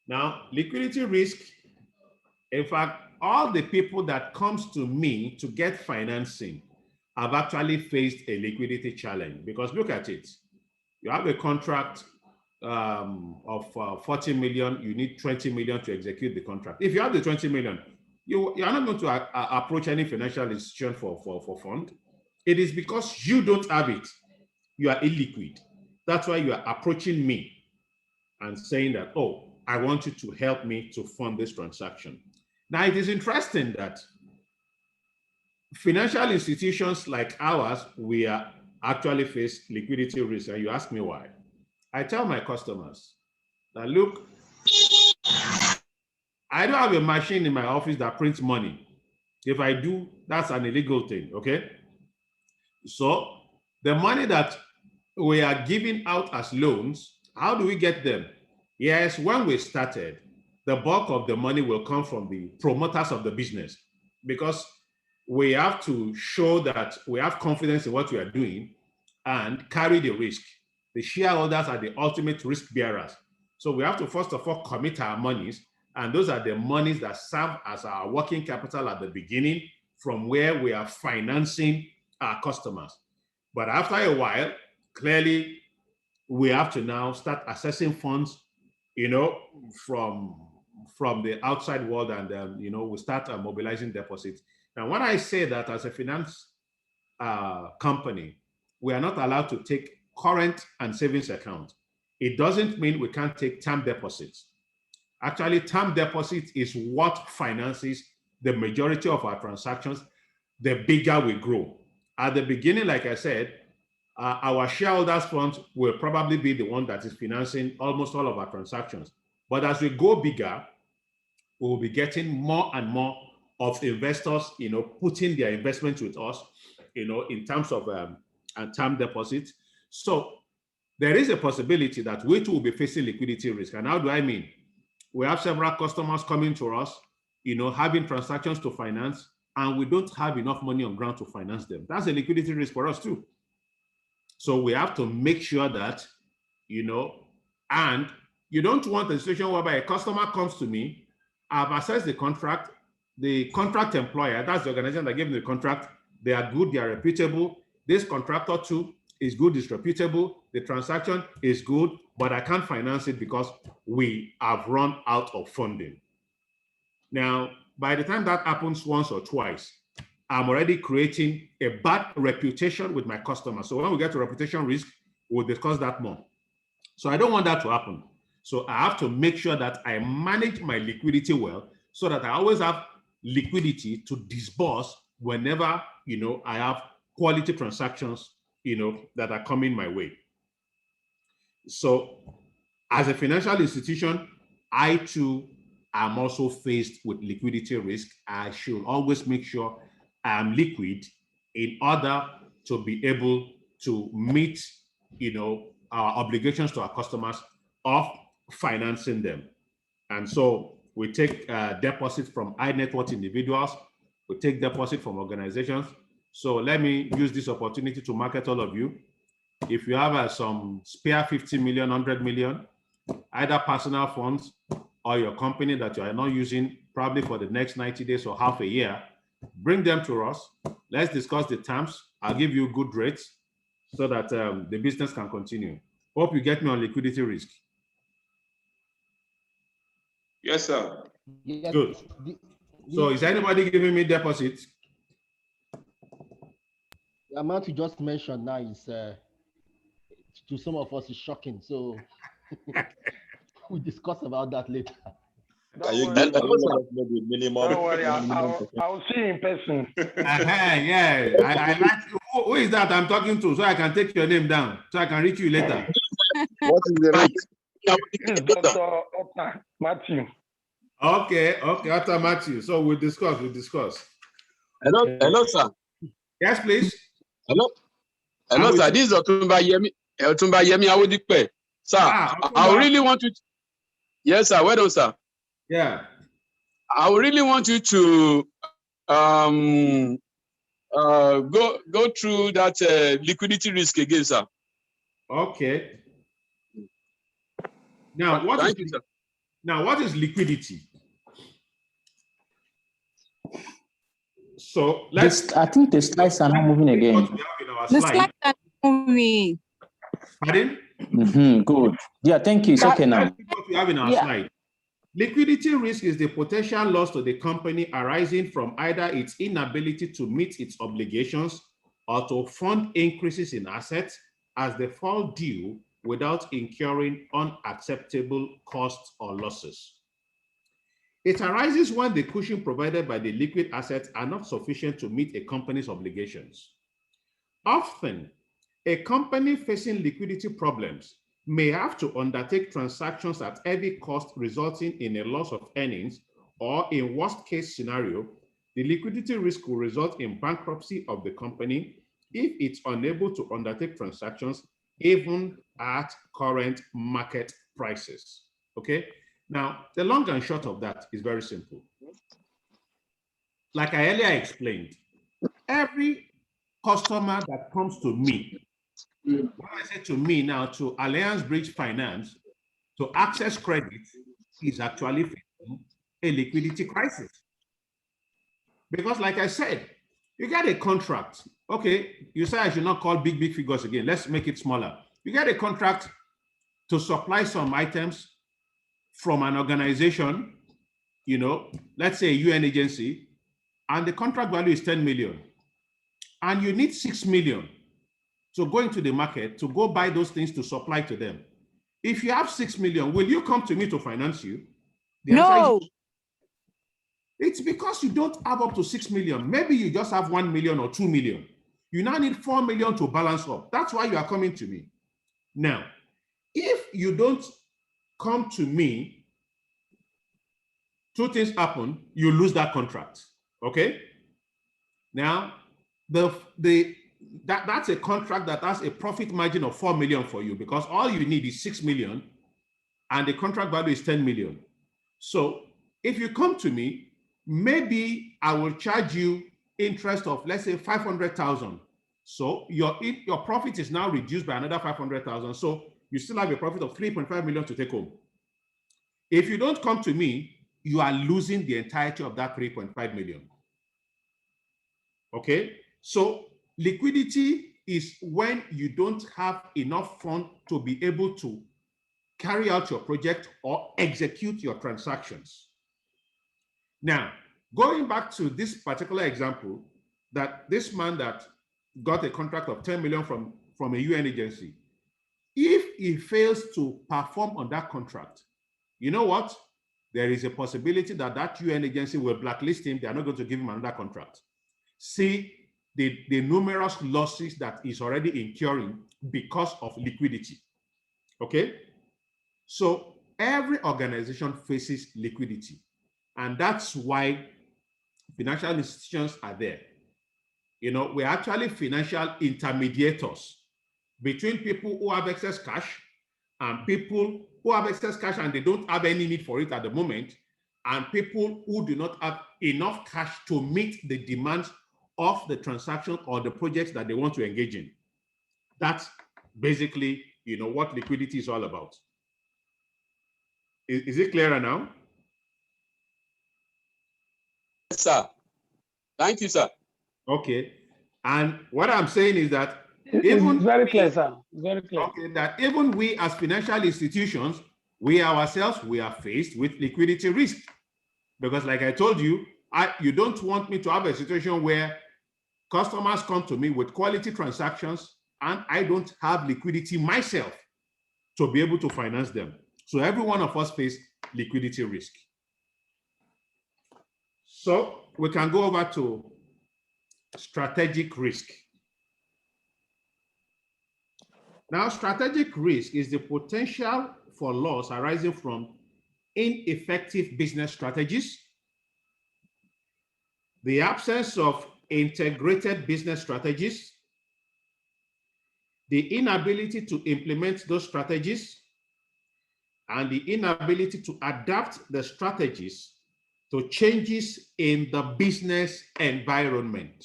Now, liquidity risk, in fact, all the people that comes to me to get financing have actually faced a liquidity challenge, because look at it. You have a contract of 40 million, you need 20 million to execute the contract. If you have the 20 million, you are not going to approach any financial institution for fund. It is because you don't have it. You are illiquid. That's why you are approaching me and saying that, oh, I want you to help me to fund this transaction. Now, it is interesting that financial institutions like ours, we are actually face liquidity risk. And you ask me why. I tell my customers that, look, I don't have a machine in my office that prints money. If I do, that's an illegal thing, okay? So the money that we are giving out as loans, how do we get them? Yes, when we started, the bulk of the money will come from the promoters of the business, because we have to show that we have confidence in what we are doing and carry the risk. The shareholders are the ultimate risk bearers. So we have to first of all commit our monies, and those are the monies that serve as our working capital at the beginning, from where we are financing our customers. But after a while, clearly, we have to now start assessing funds, from the outside world, and we start mobilizing deposits. Now, when I say that as a finance company, we are not allowed to take current and savings account, it doesn't mean we can't take term deposits. Actually, term deposit is what finances the majority of our transactions, the bigger we grow. At the beginning, like I said, our shareholders funds will probably be the one that is financing almost all of our transactions. But as we go bigger, we will be getting more and more of investors, putting their investment with us, in terms of term deposits. So there is a possibility that we too will be facing liquidity risk. And how do I mean? We have several customers coming to us, having transactions to finance, and we don't have enough money on ground to finance them. That's a liquidity risk for us too. So we have to make sure that, and you don't want a situation whereby a customer comes to me, I've assessed the contract employer, that's the organization that gave me the contract, they are good, they are reputable. This contractor too is good, is reputable, the transaction is good, but I can't finance it because we have run out of funding. Now, by the time that happens once or twice, I'm already creating a bad reputation with my customers. So when we get to reputation risk, we'll discuss that more. So I don't want that to happen. So I have to make sure that I manage my liquidity well, so that I always have liquidity to disburse whenever, I have quality transactions, that are coming my way. So as a financial institution, I too am also faced with liquidity risk. I should always make sure I'm liquid in order to be able to meet, our obligations to our customers of financing them. And so we take deposits from high net worth individuals, we take deposits from organizations. So let me use this opportunity to market all of you. If you have some spare 50 million, 100 million, either personal funds or your company that you are not using probably for the next 90 days or half a year, bring them to us. Let's discuss the terms. I'll give you good rates so that the business can continue. Hope you get me on liquidity risk. Yes, sir. Yes. Good. So is anybody giving me deposits? The amount you just mentioned now is, to some of us, is shocking. So we'll discuss about that later. Can you give the minimum? Don't worry, I'll see you in person. Yeah, I like. Who is that I'm talking to? So I can take your name down, so I can reach you later. What is the rate? Dr. Otna Matthew. Okay, Otna Matthew. So we'll discuss. Hello, sir. Yes, please. Hello, sir. This is Otumba Yemi Awodipe. Sir, I really want to. Yes, sir. Well done, sir. Yeah. I really want you to go through that liquidity risk again, sir. Okay. Now, what is liquidity? So I think the slides are not moving again. The slides are moving. Pardon? Good. Yeah, thank you. It's okay now. What we have in our slide. Liquidity risk is the potential loss to the company arising from either its inability to meet its obligations or to fund increases in assets as they fall due without incurring unacceptable costs or losses. It arises when the cushion provided by the liquid assets are not sufficient to meet a company's obligations. Often, a company facing liquidity problems may have to undertake transactions at heavy cost, resulting in a loss of earnings, or in worst case scenario, the liquidity risk will result in bankruptcy of the company if it's unable to undertake transactions even at current market prices. Okay? Now, the long and short of that is very simple. Like I earlier explained, every customer that comes to me, when I say to me now, to Alliance Bridge Finance, to access credit, is actually facing a liquidity crisis. Because like I said, you get a contract. Okay, you say I should not call big figures again. Let's make it smaller. You get a contract to supply some items from an organization, let's say a UN agency, and the contract value is 10 million. And you need 6 million to go into the market to go buy those things to supply to them. If you have 6 million, will you come to me to finance you? The answer is it's because you don't have up to 6 million. Maybe you just have 1 million or 2 million. You now need 4 million to balance up. That's why you are coming to me. Now, if you don't come to me, two things happen. You lose that contract. Okay? Now, that's a contract that has a profit margin of 4 million for you, because all you need is 6 million and the contract value is 10 million. So if you come to me, maybe I will charge you interest of, let's say, 500,000. So your profit is now reduced by another 500,000. So you still have a profit of 3.5 million to take home. If you don't come to me, you are losing the entirety of that 3.5 million. Okay? So liquidity is when you don't have enough funds to be able to carry out your project or execute your transactions. Now, going back to this particular example, that this man that got a contract of 10 million from a UN agency, if he fails to perform on that contract, you know what? There is a possibility that that UN agency will blacklist him. They are not going to give him another contract. See the numerous losses that he's already incurring because of liquidity. Okay? So every organization faces liquidity. And that's why financial institutions are there. We're actually financial intermediators between people who have excess cash and people who have excess cash and they don't have any need for it at the moment, and people who do not have enough cash to meet the demands of the transaction or the projects that they want to engage in. That's basically, what liquidity is all about. Is it clearer now? Yes, sir. Thank you, sir. Okay. And what I'm saying is that it's very clear, sir. Very clear. Okay, that even we as financial institutions, we ourselves, we are faced with liquidity risk. Because like I told you, you don't want me to have a situation where customers come to me with quality transactions and I don't have liquidity myself to be able to finance them. So every one of us face liquidity risk. So we can go over to strategic risk. Now, strategic risk is the potential for loss arising from ineffective business strategies, the absence of integrated business strategies, the inability to implement those strategies, and the inability to adapt the strategies to changes in the business environment.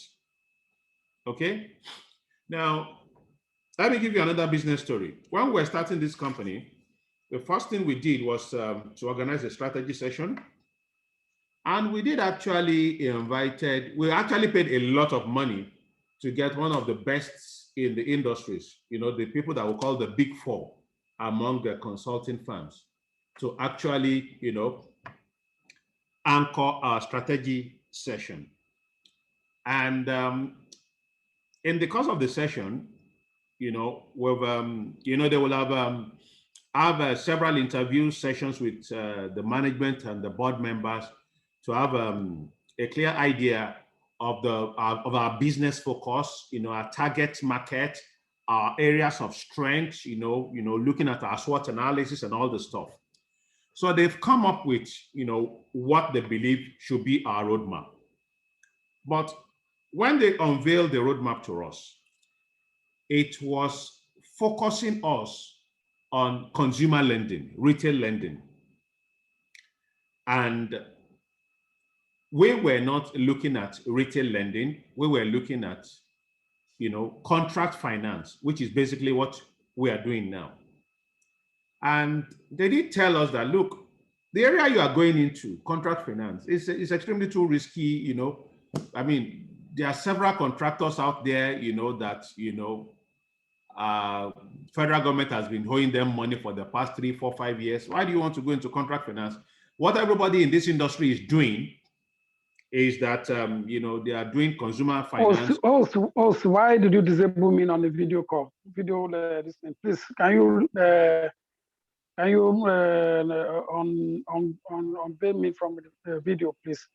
Okay? Now, let me give you another business story. When we were starting this company, the first thing we did was to organize a strategy session. And we did actually we actually paid a lot of money to get one of the best in the industries, the people that we call the big four among the consulting firms, to actually, anchor our strategy session. And in the course of the session, we've, they will have several interview sessions with the management and the board members to have a clear idea of our business focus, our target market, our areas of strength, looking at our SWOT analysis and all the stuff. So they've come up with, what they believe should be our roadmap. But when they unveiled the roadmap to us, it was focusing us on consumer lending, retail lending. And we were not looking at retail lending. We were looking at, contract finance, which is basically what we are doing now. And they did tell us that, look, the area you are going into, contract finance, is extremely too risky. I mean, there are several contractors out there, that, federal government has been owing them money for the past 3, 4, 5 years. Why do you want to go into contract finance? What everybody in this industry is doing is that, they are doing consumer finance. Also, why did you disable me on the video call? Video listening, please. Can you unveil me from the video, please?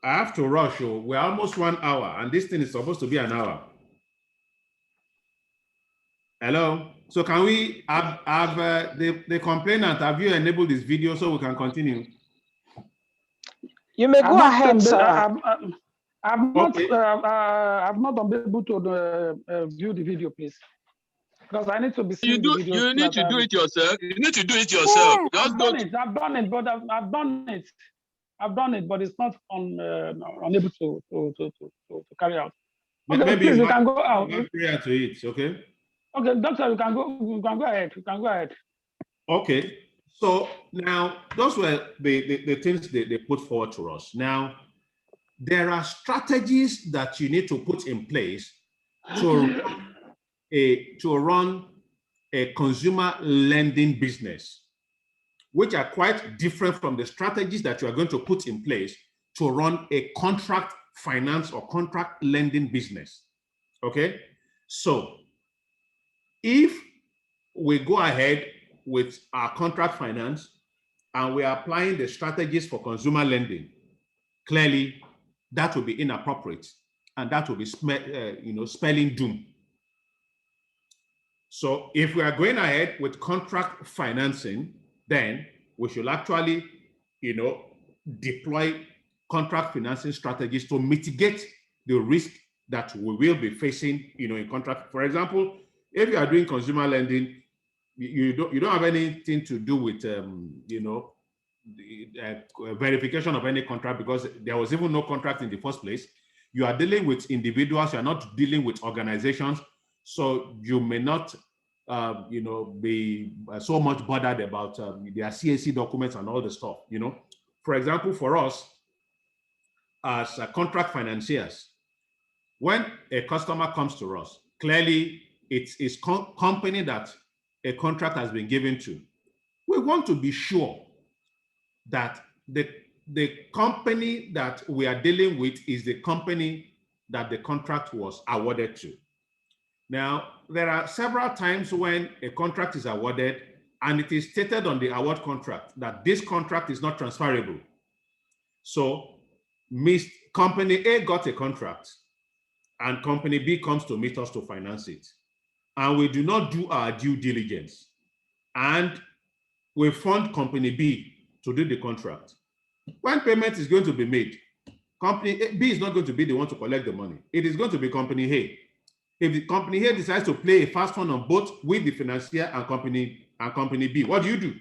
I have to rush. We're almost 1 hour, and this thing is supposed to be an hour. Hello. So can we have the complainant? Have you enabled this video so we can continue? You may go ahead, sir. I've not been able to view the video, please, because I need to be seeing the video. You need to do it yourself. You need to do it yourself. I've done it, but I've done it. I've done it, but it's not unable to carry out. Okay, Maybe please, you can go out. Prior to it, okay? Okay, doctor, you can go ahead. You can go ahead. Okay. So now those were the things they put forward to us. Now, there are strategies that you need to put in place to run a consumer lending business, which are quite different from the strategies that you are going to put in place to run a contract finance or contract lending business. Okay? So if we go ahead with our contract finance and we are applying the strategies for consumer lending, clearly that will be inappropriate and that will be spelling doom. So if we are going ahead with contract financing, then we should actually, deploy contract financing strategies to mitigate the risk that we will be facing, in contract. For example, if you are doing consumer lending, you don't have anything to do with, verification of any contract, because there was even no contract in the first place. You are dealing with individuals. You are not dealing with organizations, so you may not be so much bothered about their CAC documents and all the stuff, For example, for us as contract financiers, when a customer comes to us, clearly it's company that a contract has been given to. We want to be sure that the company that we are dealing with is the company that the contract was awarded to. Now, there are several times when a contract is awarded and it is stated on the award contract that this contract is not transferable. So, company A got a contract and company B comes to meet us to finance it. And we do not do our due diligence. And we fund company B to do the contract. When payment is going to be made, company B is not going to be the one to collect the money. It is going to be company A. If the company here decides to play a fast one on both with the financier and company and company B. What do?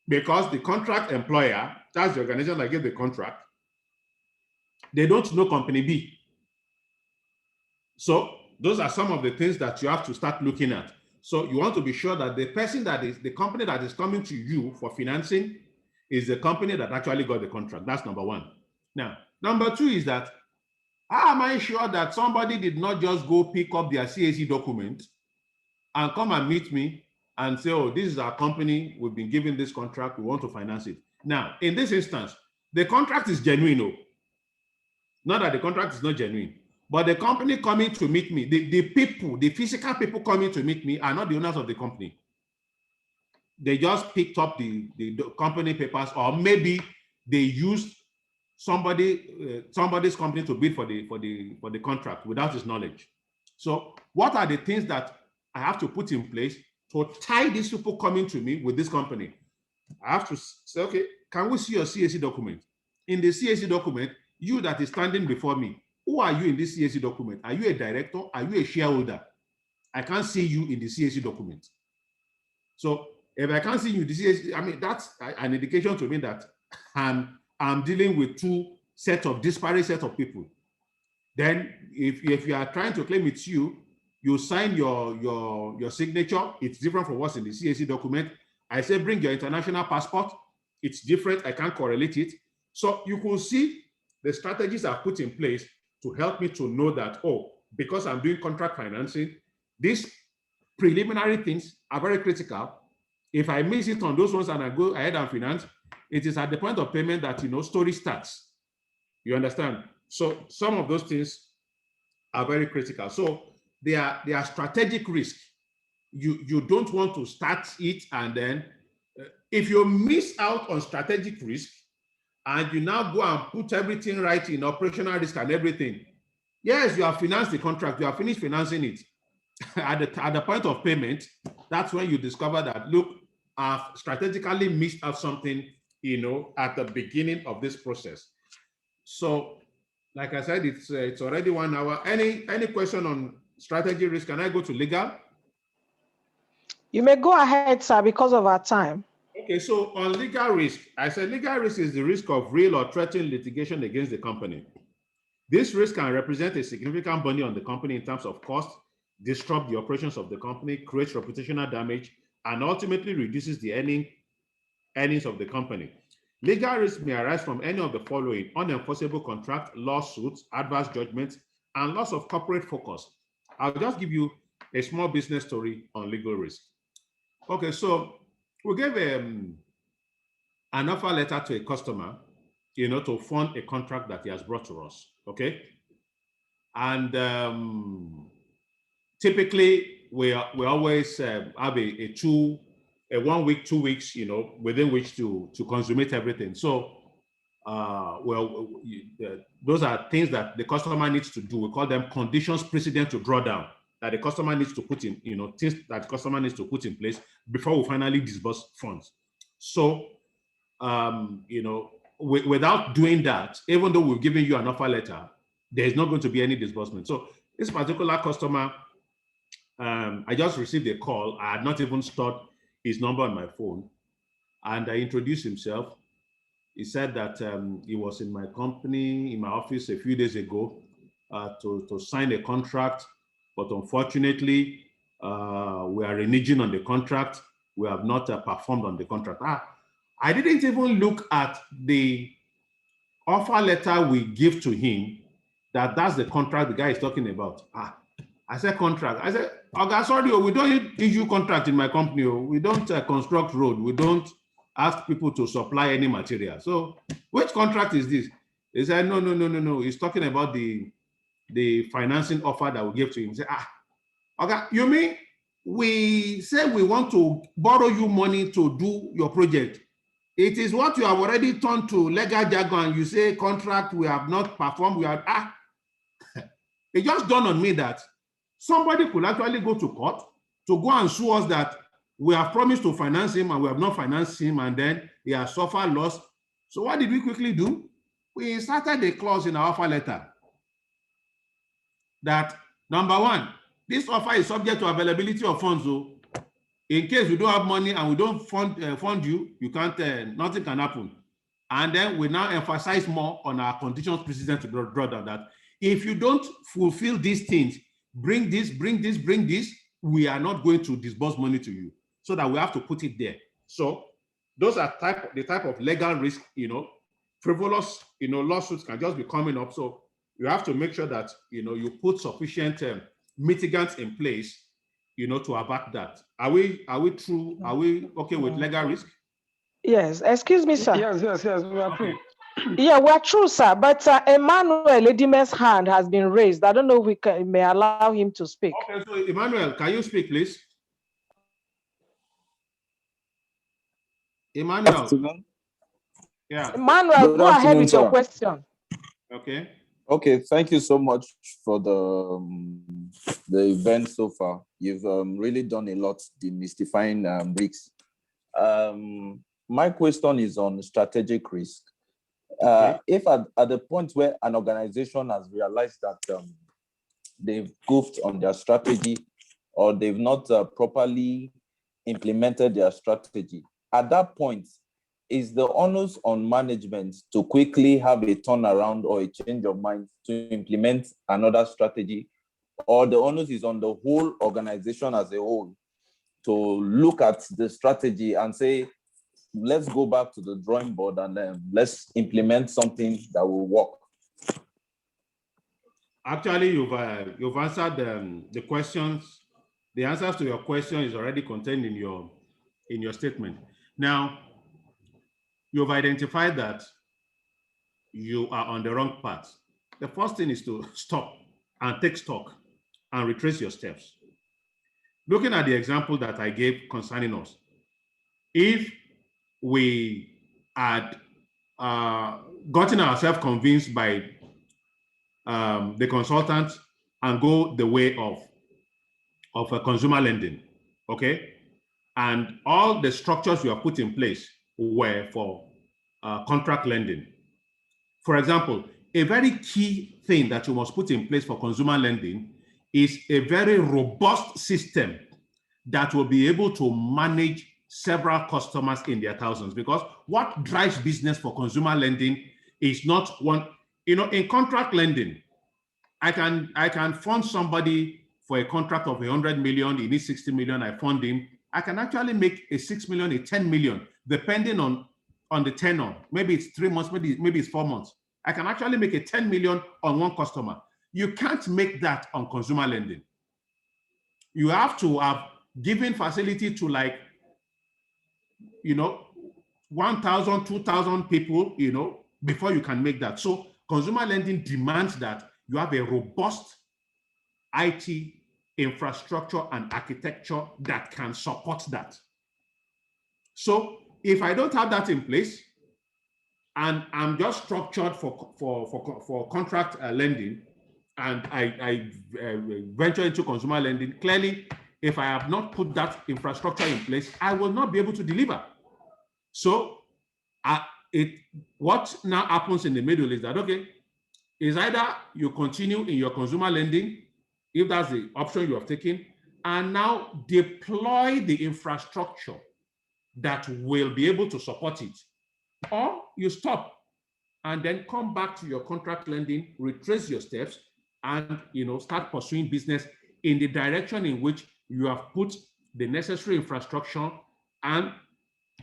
Because the contract employer, that's the organization that gave the contract, they don't know company B. So those are some of the things that you have to start looking at. So you want to be sure that the person that is, the company that is coming to you for financing is the company that actually got the contract. That's number one. Now, number two is that, how am I sure that somebody did not just go pick up their CAC document and come and meet me and say, oh, this is our company, we've been given this contract, we want to finance it. Now, in this instance, the contract is genuine. No? Not that the contract is not genuine, but the company coming to meet me, the people, the physical people coming to meet me are not the owners of the company. They just picked up the company papers, or maybe they used somebody's company to bid for the contract without his knowledge. So what are the things that I have to put in place to tie these people coming to me with this company? I have to say, okay, can we see your CAC document? In the CAC document, you that is standing before me, who are you in this CAC document? Are you a director? Are you a shareholder? I can't see you in the CAC document. So if I can't see you in the CAC, I mean, that's an indication to me that I'm dealing with two disparate set of people. Then if you are trying to claim it's you, you sign your signature, it's different from what's in the CAC document. I say, bring your international passport. It's different, I can't correlate it. So you can see the strategies are put in place to help me to know that, oh, because I'm doing contract financing, these preliminary things are very critical. If I miss it on those ones and I go ahead and finance, it is at the point of payment that, story starts. You understand? So some of those things are very critical. So they are strategic risk. You don't want to start it, and then if you miss out on strategic risk and you now go and put everything right in operational risk and everything, yes, you have financed the contract, you have finished financing it. At the point of payment, that's when you discover that, look, I've strategically missed out something, at the beginning of this process. So, like I said, it's already 1 hour. Any question on strategy risk? Can I go to legal? You may go ahead, sir, because of our time. Okay, so on legal risk, I said legal risk is the risk of real or threatened litigation against the company. This risk can represent a significant burden on the company in terms of cost, disrupt the operations of the company, creates reputational damage, and ultimately reduces the earnings of the company. Legal risk may arise from any of the following: unenforceable contract, lawsuits, adverse judgments, and loss of corporate focus. I'll just give you a small business story on legal risk. Okay, so we gave an offer letter to a customer, to fund a contract that he has brought to us, okay? And typically, we always have a 1 week, 2 weeks, within which to consummate everything. So, those are things that the customer needs to do. We call them conditions precedent to draw down, that the customer needs to put in, things that the customer needs to put in place before we finally disburse funds. So, without doing that, even though we've given you an offer letter, there's not going to be any disbursement. So this particular customer, I just received a call. I had not even stored his number on my phone, and I introduced himself. He said that he was in my company, in my office a few days ago to sign a contract, but unfortunately, we are reneging on the contract. We have not performed on the contract. I didn't even look at the offer letter we give to him, that's the contract the guy is talking about. I said contract. I said, okay, sorry, we don't issue contract in my company. We don't construct road. We don't ask people to supply any material. So which contract is this? He said, no. He's talking about the financing offer that we gave to him. He said, okay, you mean we say we want to borrow you money to do your project? It is what you have already turned to legal jargon. You say contract, we have not performed. It just dawned on me that somebody could actually go to court to go and sue us that we have promised to finance him and we have not financed him, and then he has suffered loss. So what did we quickly do? We inserted a clause in our offer letter that, number one, this offer is subject to availability of funds. In case we don't have money and we don't fund you, you can't, nothing can happen. And then we now emphasize more on our conditions precedent to draw down that if you don't fulfill these things, bring this, we are not going to disburse money to you. So that we have to put it there. So those are the type of legal risk, frivolous, lawsuits can just be coming up. So you have to make sure that, you put sufficient mitigants in place, to avert that. Are we okay with legal risk? Yes, excuse me, sir. Yes, we are true. Yeah, we're true, sir. But Emmanuel Edime's hand has been raised. I don't know if we may allow him to speak. Okay, so Emmanuel, can you speak, please? Emmanuel. Yeah. Emmanuel, go ahead with your question. Okay. Okay, thank you so much for the event so far. You've really done a lot demystifying risks. My question is on strategic risk. If at the point where an organization has realized that they've goofed on their strategy or they've not properly implemented their strategy, at that point, is the onus on management to quickly have a turnaround or a change of mind to implement another strategy, or the onus is on the whole organization as a whole to look at the strategy and say, let's go back to the drawing board and then let's implement something that will work? Actually, you've answered the questions. The answers to your question is already contained in your statement. Now, you've identified that you are on the wrong path. The first thing is to stop and take stock and retrace your steps. Looking at the example that I gave concerning us, if we had gotten ourselves convinced by the consultant and go the way of a consumer lending, okay? And all the structures we have put in place were for contract lending. For example, a very key thing that you must put in place for consumer lending is a very robust system that will be able to manage several customers in their thousands, because what drives business for consumer lending is not one, in contract lending, I can fund somebody for a contract of 100 million, he needs 60 million, I fund him. I can actually make a 6 million, a 10 million, depending on the tenor. Maybe it's 3 months, maybe it's 4 months. I can actually make a 10 million on one customer. You can't make that on consumer lending. You have to have given facility to 1,000, 2,000 people, before you can make that. So consumer lending demands that you have a robust IT infrastructure and architecture that can support that. So if I don't have that in place, and I'm just structured for contract lending, and I venture into consumer lending, clearly, if I have not put that infrastructure in place, I will not be able to deliver. So what now happens in the middle is that, okay, is either you continue in your consumer lending, if that's the option you have taken, and now deploy the infrastructure that will be able to support it, or you stop and then come back to your contract lending, retrace your steps, and start pursuing business in the direction in which you have put the necessary infrastructure and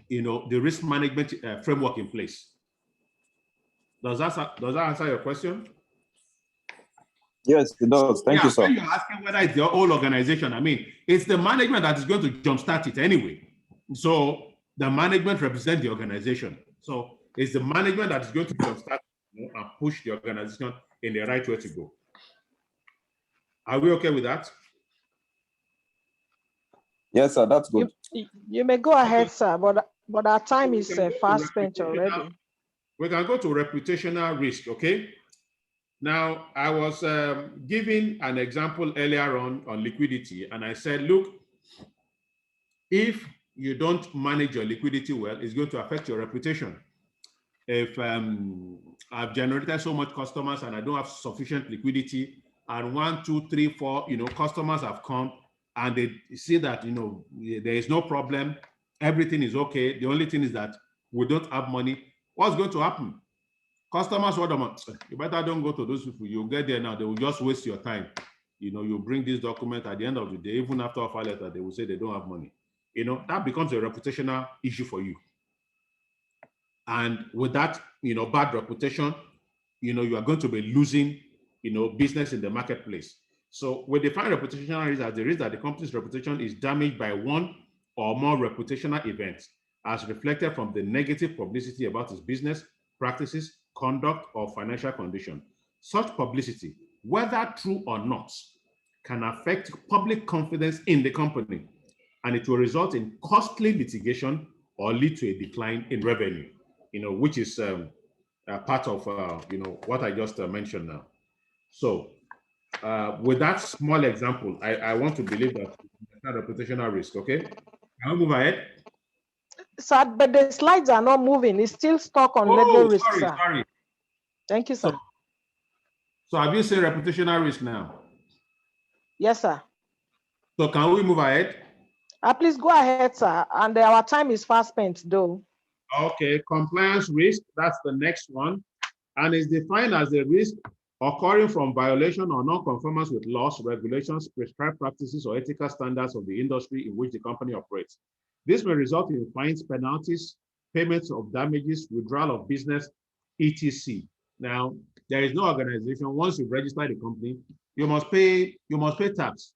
the risk management framework in place. Does that answer your question? Yes, it does. Thank you, sir. You're asking whether it's the whole organization. I mean, it's the management that is going to jumpstart it anyway. So the management represents the organization. So it's the management that is going to jumpstart and push the organization in the right way to go. Are we okay with that? Yes, sir. That's good. You may go ahead, sir. But our time is fast spent already. We can go to reputational risk. Okay. Now, I was giving an example earlier on liquidity, and I said, look, if you don't manage your liquidity well, it's going to affect your reputation. If I've generated so much customers and I don't have sufficient liquidity, and 1, 2, 3, 4, customers have come, and they see that, there is no problem, everything is okay. The only thing is that we don't have money. What's going to happen? Customers order, you better don't go to those people. You'll get there now, they will just waste your time. You bring this document at the end of the day, even after offer letter, they will say they don't have money. That becomes a reputational issue for you. And with that, bad reputation, you are going to be losing, business in the marketplace. So we define reputational risk as the risk that the company's reputation is damaged by one or more reputational events as reflected from the negative publicity about its business, practices, conduct, or financial condition. Such publicity, whether true or not, can affect public confidence in the company, and it will result in costly litigation or lead to a decline in revenue, which is part of, what I just mentioned now. So with that small example, I want to believe that it's not a reputational risk, okay? Can we move ahead? Sir, but the slides are not moving. It's still stuck on legal risk, sir. Sorry. Thank you, sir. So have you seen reputational risk now? Yes, sir. So can we move ahead? Please go ahead, sir. And our time is fast spent, though. Okay, compliance risk, that's the next one. And is defined as a risk occurring from violation or non-conformance with laws, regulations, prescribed practices, or ethical standards of the industry in which the company operates. This may result in fines, penalties, payments of damages, withdrawal of business, etc. Now, there is no organization. Once you register the company, you must pay tax.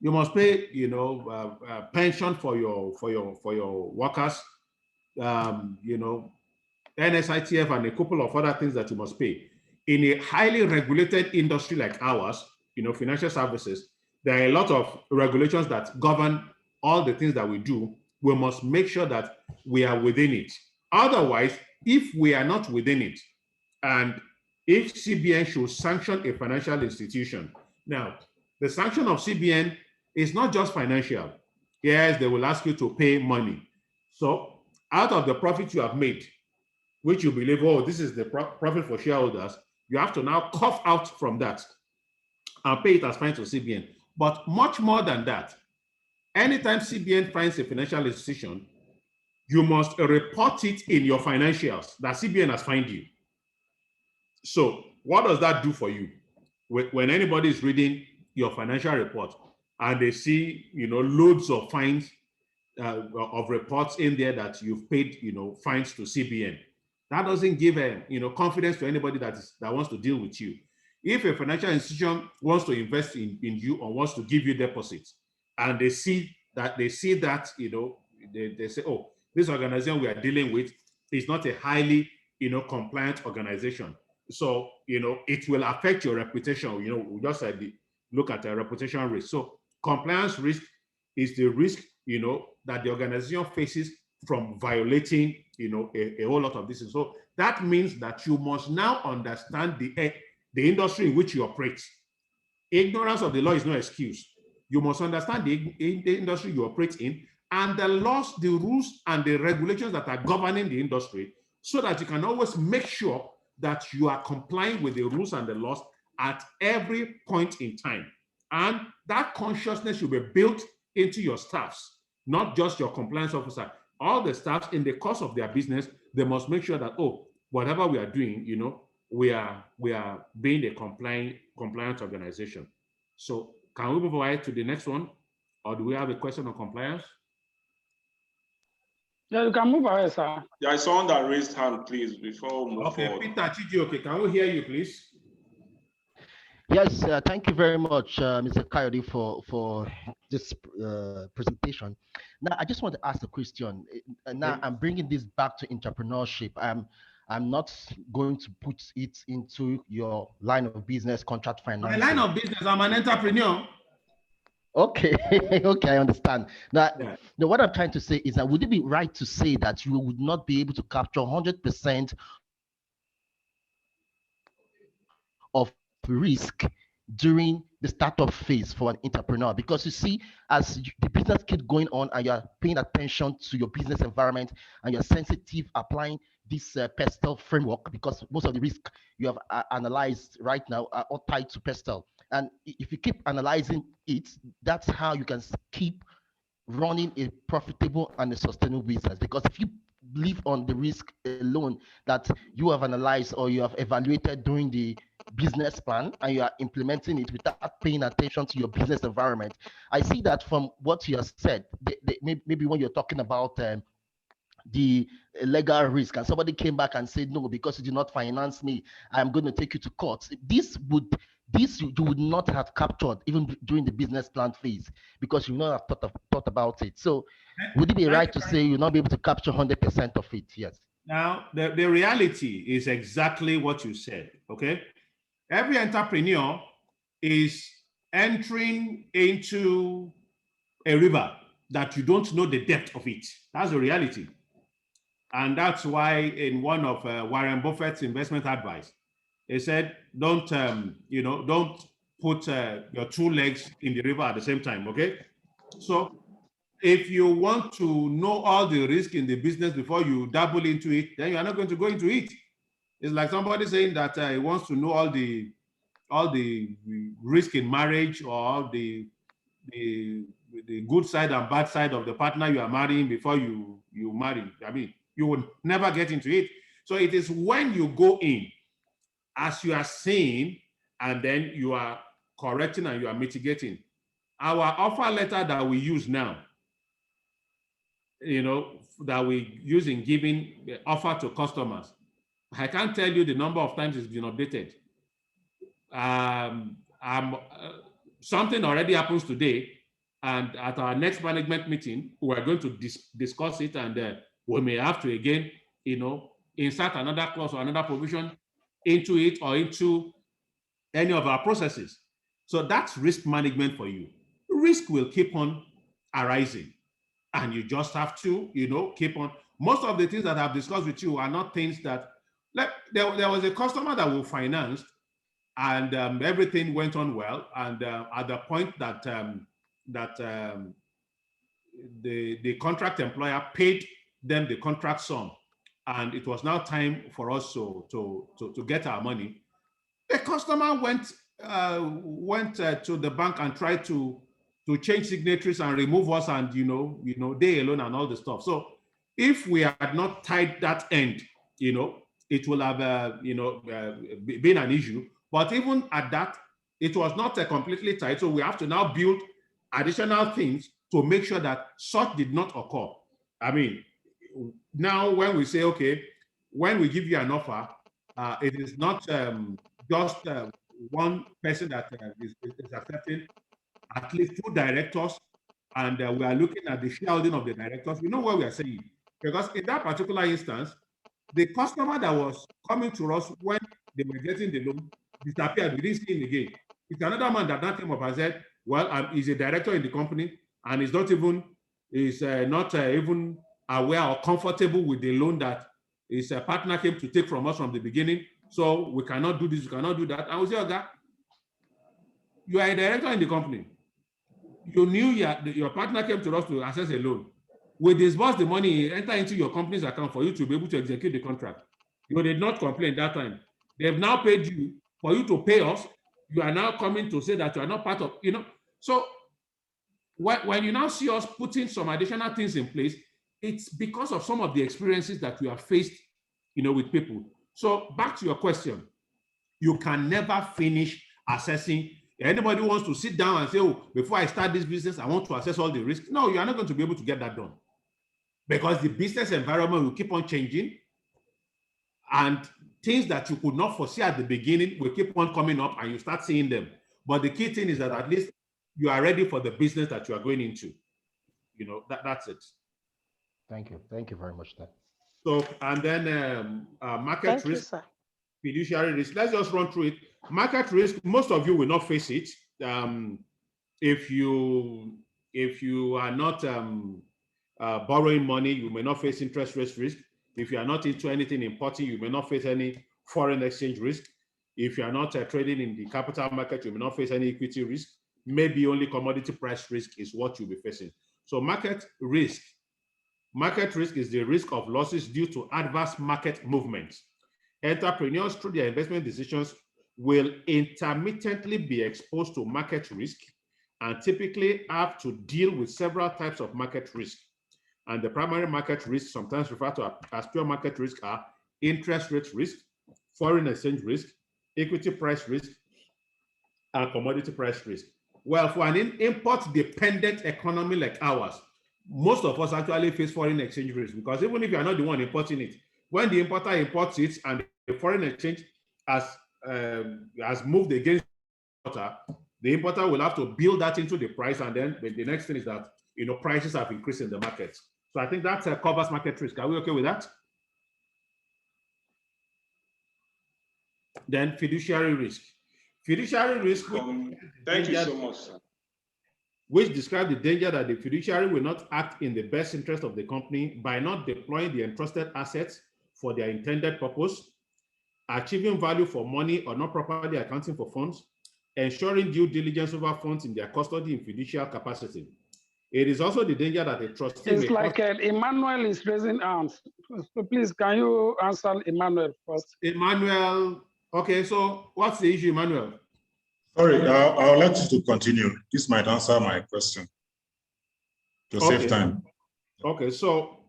You must pay, pension for your workers, NSITF and a couple of other things that you must pay. In a highly regulated industry like ours, financial services, there are a lot of regulations that govern all the things that we do. We must make sure that we are within it. Otherwise, if we are not within it, and if CBN should sanction a financial institution, now, the sanction of CBN is not just financial. Yes, they will ask you to pay money. So out of the profit you have made, which you believe, oh, this is the profit for shareholders, you have to now cough out from that and pay it as fine to CBN. But much more than that, anytime CBN finds a financial institution, you must report it in your financials that CBN has fined you. So what does that do for you? When anybody is reading your financial report and they see, loads of fines, of reports in there that you've paid, fines to CBN, that doesn't give confidence to anybody that wants to deal with you. If a financial institution wants to invest in you or wants to give you deposits, and they see that, they say, oh, this organization we are dealing with is not a highly, compliant organization. So, it will affect your reputation. We just said, look at a reputation risk. So compliance risk is the risk, that the organization faces from violating, a whole lot of this. So that means that you must now understand the industry in which you operate. Ignorance of the law is no excuse. You must understand the industry you operate in and the laws, the rules, and the regulations that are governing the industry, so that you can always make sure that you are complying with the rules and the laws at every point in time. And that consciousness should be built into your staffs, not just your compliance officer. All the staffs, in the course of their business, they must make sure that, oh, whatever we are doing, we are being a compliant organization. So can we move ahead to the next one? Or do we have a question on compliance? Yeah, you can move ahead, sir. There is someone that raised hand, please, before we move forward. Peter Chijioke, can we hear you, please? Yes, thank you very much, Mr. Coyote, for this presentation. Now, I just want to ask a question. Now, I'm bringing this back to entrepreneurship. I'm not going to put it into your line of business, contract financing. My line of business, I'm an entrepreneur. Okay, okay, I understand. Now, what I'm trying to say is that would it be right to say that you would not be able to capture 100% of risk during the startup phase for an entrepreneur? Because you see, as the business keeps going on and you're paying attention to your business environment and you're sensitive applying this PESTEL framework, because most of the risk you have analyzed right now are all tied to PESTEL. And if you keep analyzing it, that's how you can keep running a profitable and a sustainable business. Because if you live on the risk alone that you have analyzed or you have evaluated during the business plan and you are implementing it without paying attention to your business environment, I see that from what you have said, maybe when you're talking about the legal risk and somebody came back and said, no, because you did not finance me, I'm going to take you to court. This you would not have captured even during the business plan phase, because you would not have thought about it. So would it be right to say you'll not be able to capture 100% of it? Yes. Now, the reality is exactly what you said, okay? Every entrepreneur is entering into a river that you don't know the depth of it. That's the reality. And that's why in one of Warren Buffett's investment advice, he said, don't put your two legs in the river at the same time, okay? So if you want to know all the risk in the business before you dabble into it, then you are not going to go into it. It's like somebody saying that he wants to know all the risk in marriage, or the good side and bad side of the partner you are marrying before you marry. I mean, you will never get into it. So it is when you go in, as you are saying, and then you are correcting and you are mitigating. Our offer letter that we use now, that we use in giving the offer to customers, I can't tell you the number of times it's been updated. Something already happens today, and at our next management meeting, we're going to discuss it, and we may have to again, insert another clause or another provision into it or into any of our processes. So that's risk management for you. Risk will keep on arising, and you just have to, keep on. Most of the things that I've discussed with you are not things that, like, there was a customer that we financed, and everything went on well. And at the point that the contract employer paid them the contract sum, and it was now time for us to get our money, the customer went to the bank and tried to change signatories and remove us, and they alone and all the stuff. So if we had not tied that end, it will have been an issue. But even at that, it was not completely tied. So we have to now build additional things to make sure that such did not occur. I mean, now when we say, okay, when we give you an offer, it is not just one person that is accepting, at least two directors, and we are looking at the shareholding of the directors. We know what we are saying, because in that particular instance, the customer that was coming to us when they were getting the loan disappeared. We didn't see him again. It's another man that came up and said, well, he's a director in the company, and he's not even aware or comfortable with the loan that his partner came to take from us from the beginning. So we cannot do this, we cannot do that. I will say, okay, you are a director in the company. You knew your partner came to us to access a loan. We disburse the money, enter into your company's account for you to be able to execute the contract. You did not complain that time. They have now paid you for you to pay us. You are now coming to say that you are not part of, So when you now see us putting some additional things in place, it's because of some of the experiences that we have faced, with people. So back to your question, you can never finish assessing. Anybody who wants to sit down and say, oh, before I start this business, I want to assess all the risks. No, you are not going to be able to get that done, because the business environment will keep on changing, and things that you could not foresee at the beginning will keep on coming up, and you start seeing them. But the key thing is that at least you are ready for the business that you are going into. That's it. Thank you. Thank you very much, Dan. So, and then market risk, fiduciary risk. Let's just run through it. Market risk, most of you will not face it. If you are not borrowing money, you may not face interest rate risk. If you are not into anything importing, you may not face any foreign exchange risk. If you are not trading in the capital market, you may not face any equity risk. Maybe only commodity price risk is what you'll be facing. So market risk is the risk of losses due to adverse market movements. Entrepreneurs, through their investment decisions, will intermittently be exposed to market risk and typically have to deal with several types of market risk. And the primary market risks, sometimes referred to as pure market risk, are interest rate risk, foreign exchange risk, equity price risk, and commodity price risk. Well, for an import-dependent economy like ours, most of us actually face foreign exchange risk, because even if you are not the one importing it, when the importer imports it and the foreign exchange has moved against the importer will have to build that into the price, and then the next thing is that prices have increased in the market. So I think that covers market risk. Are we okay with that? Then fiduciary risk. Fiduciary risk. Thank you so much, sir. Which describes the danger that the fiduciary will not act in the best interest of the company by not deploying the entrusted assets for their intended purpose, achieving value for money or not properly accounting for funds, ensuring due diligence over funds in their custody in fiduciary capacity. It is also the danger that a trustee It's like Emmanuel is raising hands. So please, can you answer Emmanuel first? Emmanuel, okay, so what's the issue, Emmanuel? Sorry, I would like you to continue. This might answer my question to save time. Okay, so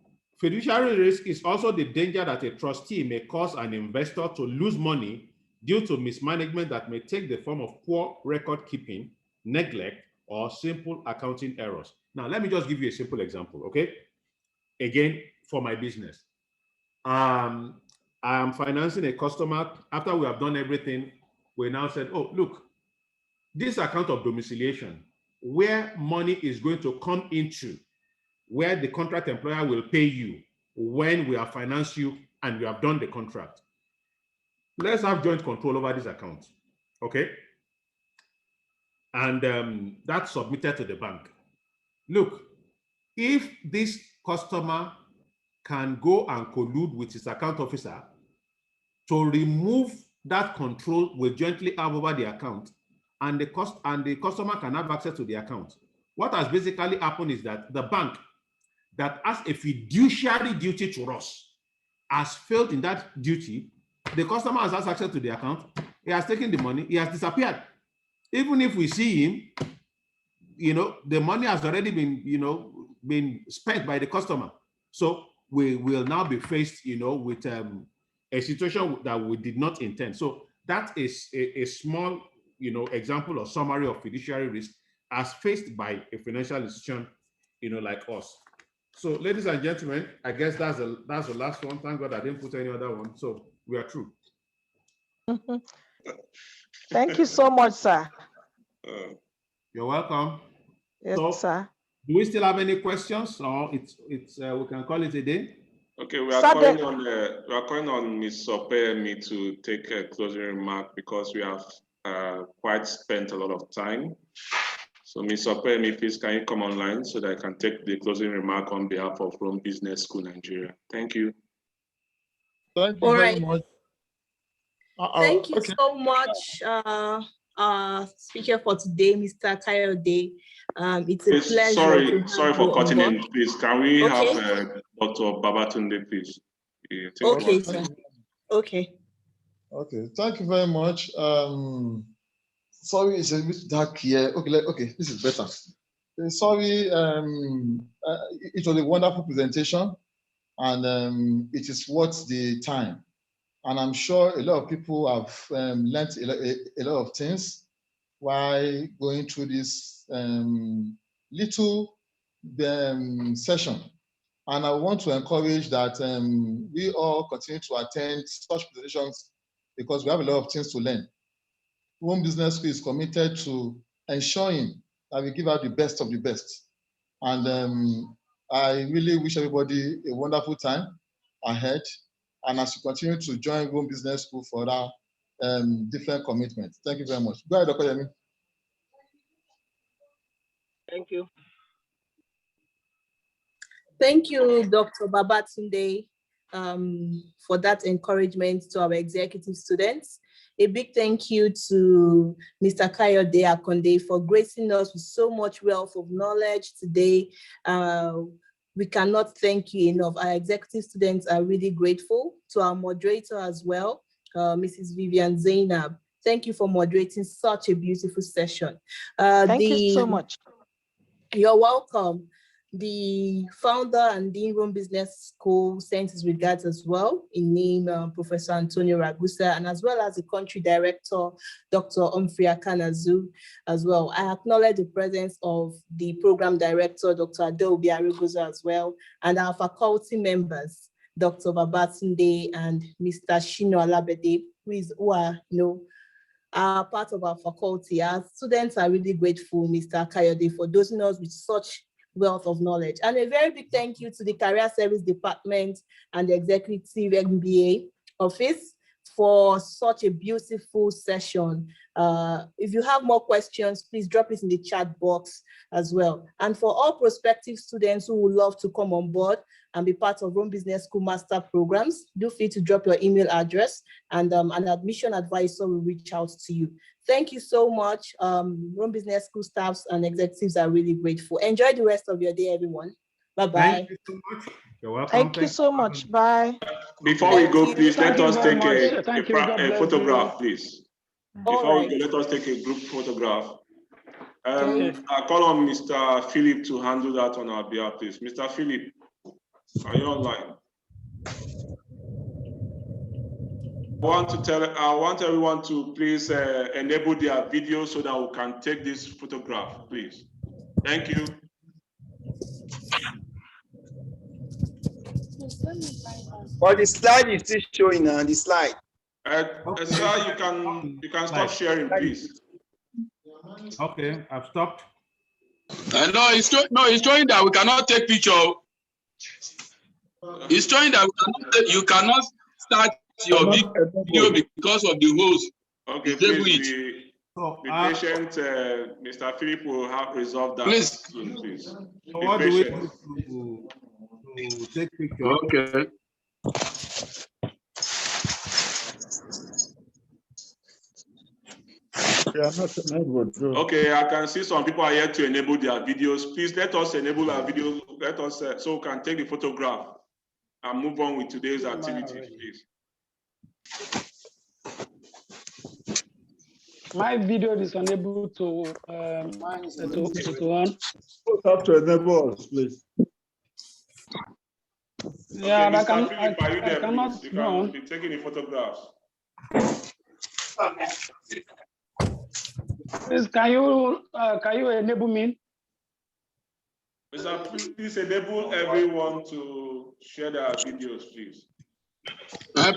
fiduciary risk is also the danger that a trustee may cause an investor to lose money due to mismanagement that may take the form of poor record keeping, neglect, or simple accounting errors. Now, let me just give you a simple example, okay? Again, for my business. I am financing a customer. After we have done everything, we now said, oh, look, this account of domiciliation, where money is going to come into, where the contract employer will pay you when we have financed you and we have done the contract. Let's have joint control over this account, okay? And that's submitted to the bank. Look, if this customer can go and collude with his account officer to remove that control we jointly have over the account, and the customer can have access to the account, what has basically happened is that the bank that has a fiduciary duty to us has failed in that duty. The customer has access to the account, he has taken the money, he has disappeared. Even if we see him, the money has already been, been spent by the customer. So we will now be faced, with a situation that we did not intend. So that is a small, example or summary of fiduciary risk as faced by a financial institution, like us. So, ladies and gentlemen, I guess that's the last one. Thank God I didn't put any other one. So we are through. Thank you so much, sir. You're welcome. Yes, sir. Do we still have any questions, or it's we can call it a day? Okay, we are calling on Ms. Sopemi to take a closing remark because we have quite spent a lot of time. So Ms. Sopemi, please can you come online so that I can take the closing remark on behalf of Rome Business School Nigeria. Thank you. Thank you very much. Thank you so much, speaker for today, Mr. Kayode. It's a pleasure. Sorry for cutting in. Please, can we have Dr. Babatunde, please? Okay, sir. Okay. Okay. Thank you very much. Sorry, it's a bit dark here. Okay, this is better. Sorry, it was a wonderful presentation, and it is worth the time. And I'm sure a lot of people have learned a lot of things while going through this little session. And I want to encourage that we all continue to attend such presentations because we have a lot of things to learn. Rome Business School is committed to ensuring that we give out the best of the best. And I really wish everybody a wonderful time ahead. And as you continue to join Rome Business School for our different commitments. Thank you very much. Go ahead, Dr. Yemi. Thank you. Thank you, Dr. Babatunde, for that encouragement to our executive students. A big thank you to Mr. Kayode Akonde for gracing us with so much wealth of knowledge today. We cannot thank you enough. Our executive students are really grateful. To our moderator as well, Mrs. Vivian Zainab. Thank you for moderating such a beautiful session. Thank you so much. You're welcome. The founder and Dean Rome Business School sends his regards as well, in name Professor Antonio Ragusa, and as well as the country director, Dr. Humphrey Akanazu as well. I acknowledge the presence of the program director, Dr. Adobe Arugoza as well, and our faculty members, Dr. Babatunde and Mr. Shino Alabede, who are, are part of our faculty. Our students are really grateful, Mr. Kayode, for dosing us with such wealth of knowledge. And a very big thank you to the Career Service Department and the Executive MBA Office for such a beautiful session. If you have more questions, please drop it in the chat box as well. And for all prospective students who would love to come on board and be part of Rome Business School Master Programs, do feel to drop your email address and an admission advisor will reach out to you. Thank you so much. Rome Business School staffs and executives are really grateful. Enjoy the rest of your day, everyone. Bye-bye. Thank you so much. You're welcome. Thank you so much. Bye. Before we go, please let us take a photograph, please. Before we go, let us take a group photograph. I call on Mr. Philip to handle that on our behalf, please. Mr. Philip, are you online? I want everyone to please enable their video so that we can take this photograph, please. Thank you. But the slide is still showing the slide. Sir, you can stop sharing, please. Okay, I've stopped. No, it's showing that we cannot take picture. It's showing that you cannot start your video because of the host. Okay, please be patient. Mr. Philip will have resolved that soon, please. So what do we do to take pictures? Okay. Okay, I can see some people are here to enable their videos. Please let us enable our videos. Let us so we can take the photograph and move on with today's activities, please. My video is unable to on. Have to enable us, please. Yeah, okay, I cannot. You can be taking the photographs. Please, can you enable me? Mr. Please enable everyone to share their videos, please.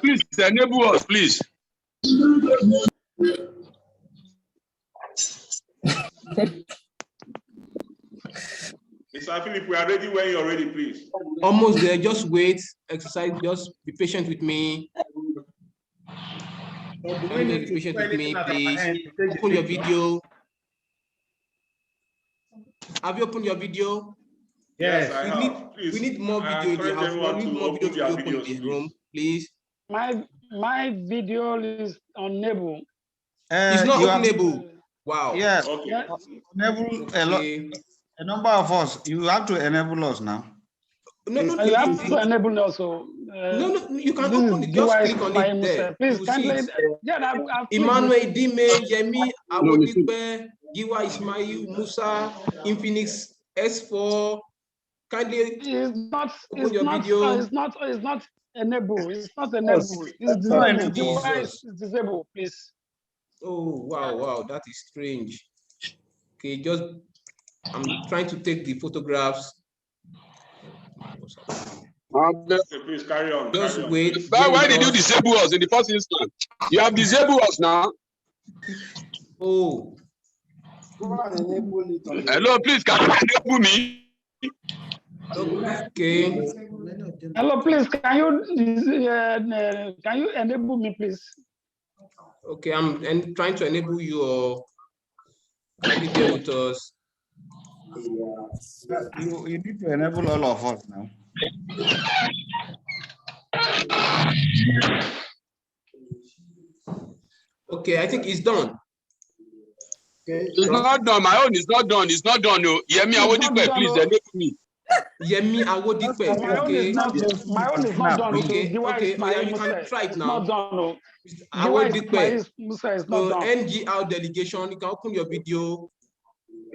Please enable us, please. Mr. Philip, we are ready when you're ready, please. Almost there. Just wait. Exercise. Just be patient with me. Be patient with me, please. Open your video. Have you opened your video? Yes, I have. We need more video in the house. We need more video to be open in the room, please. My video is unable. It's not openable. Wow. Yeah. Okay. Enable a number of us. You have to enable us now. No, you have to enable also. No, you can open it. Just click on it there. Please, kindly. Yeah, Emmanuel Dime, Yemi, Awodipe, Giwa Ismail, Musa, Infinix S4. Kindly it's not enable. It's not enable. It's disabled. It's disabled, please. Oh, wow, that is strange. Okay, I'm trying to take the photographs. Okay, please carry on. Just wait. Why did you disable us in the first instance? You have disabled us now. Oh. Hello, please, can you enable me? Okay. Hello, please, can you enable me, please? Okay, I'm trying to enable you or be there with us. You need to enable all of us now. Okay, I think it's done. Okay. It's not done. My own is not done. It's not done. No. Yemi, I would please enable me. Yemi Awodipe. My own is not. My own is not done. Okay, okay. Oh, yeah, you can try it now. Not done. Awodipe. Musa is not done. NGR delegation. You can open your video.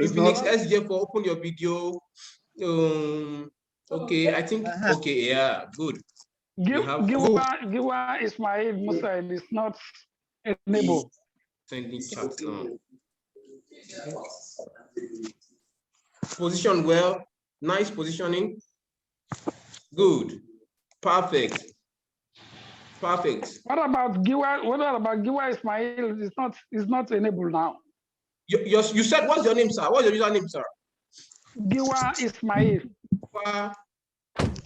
Infinix SJ for open your video. Okay, I think. Okay, yeah, good. Giwa Ismail Musa is not enabled. Sending chat now. Position well, nice positioning. Good, perfect, perfect. What about Giwa? What about Giwa Ismail? It's not enabled now. You said, what's your name, sir? What's your username, sir? Giwa Ismail.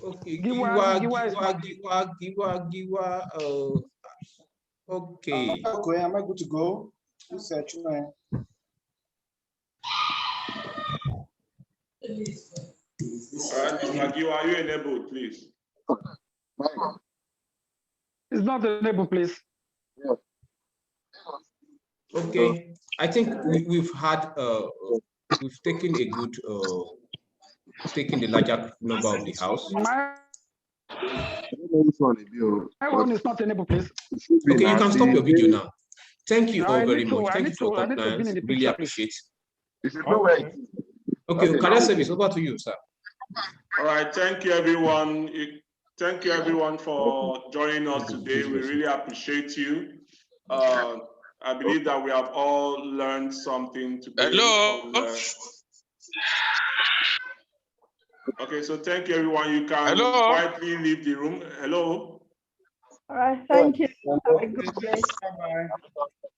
Okay, Giwa. Okay. Okay, am I good to go? Giwa, are you enabled, please? It's not enabled, please. Okay, I think we've taken a good taking the larger number of the house. My own is not enabled, please. Okay, you can stop your video now. Thank you all very much. Thank you for your compliance. Really appreciate it. Okay, career service, over to you, sir. All right, thank you, everyone. Thank you, everyone, for joining us today. We really appreciate you. I believe that we have all learned something today. Hello. Okay, so thank you, everyone. You can quietly leave the room. Hello. All right, thank you. Have a good day.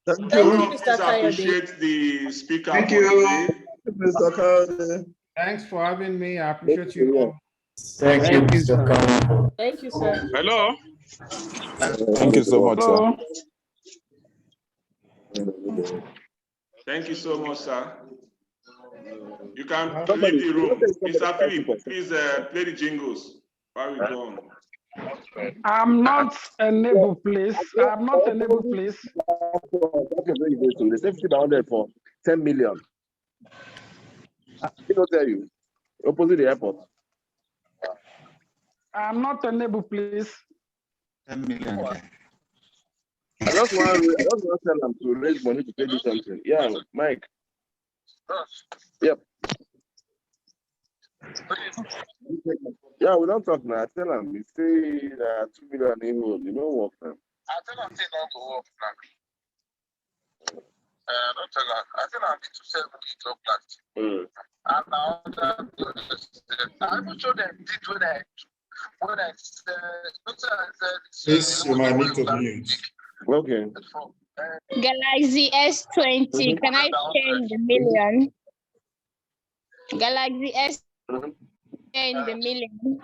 Thank you, Mr. Kayode. Appreciate the speaker. Thank you, Mr. Kayode. Thanks for having me. I appreciate you all. Thank you, Mr. Kayode. Thank you, sir. Hello. Thank you so much, sir. Thank you so much, sir. You can leave the room. Mr. Philip, please play the jingles while we go on. I'm not enabled, please. I'm not enabled, please. They say 50 for 10 million. I will tell you. Opposite the airport. I'm not enabled, please. 10 million. I just want to tell them to raise money to pay you something. Yeah, Mike. Yep. Yeah, we don't talk now. I tell them, we say 2 million in road. You don't work now. I tell them, they don't go work now. Don't tell them. I tell them, I need to sell money to plastic. And now I will show them did when I said, Please, you might need to mute. Okay. Galaxy S20, can I change the million? Galaxy S in the million.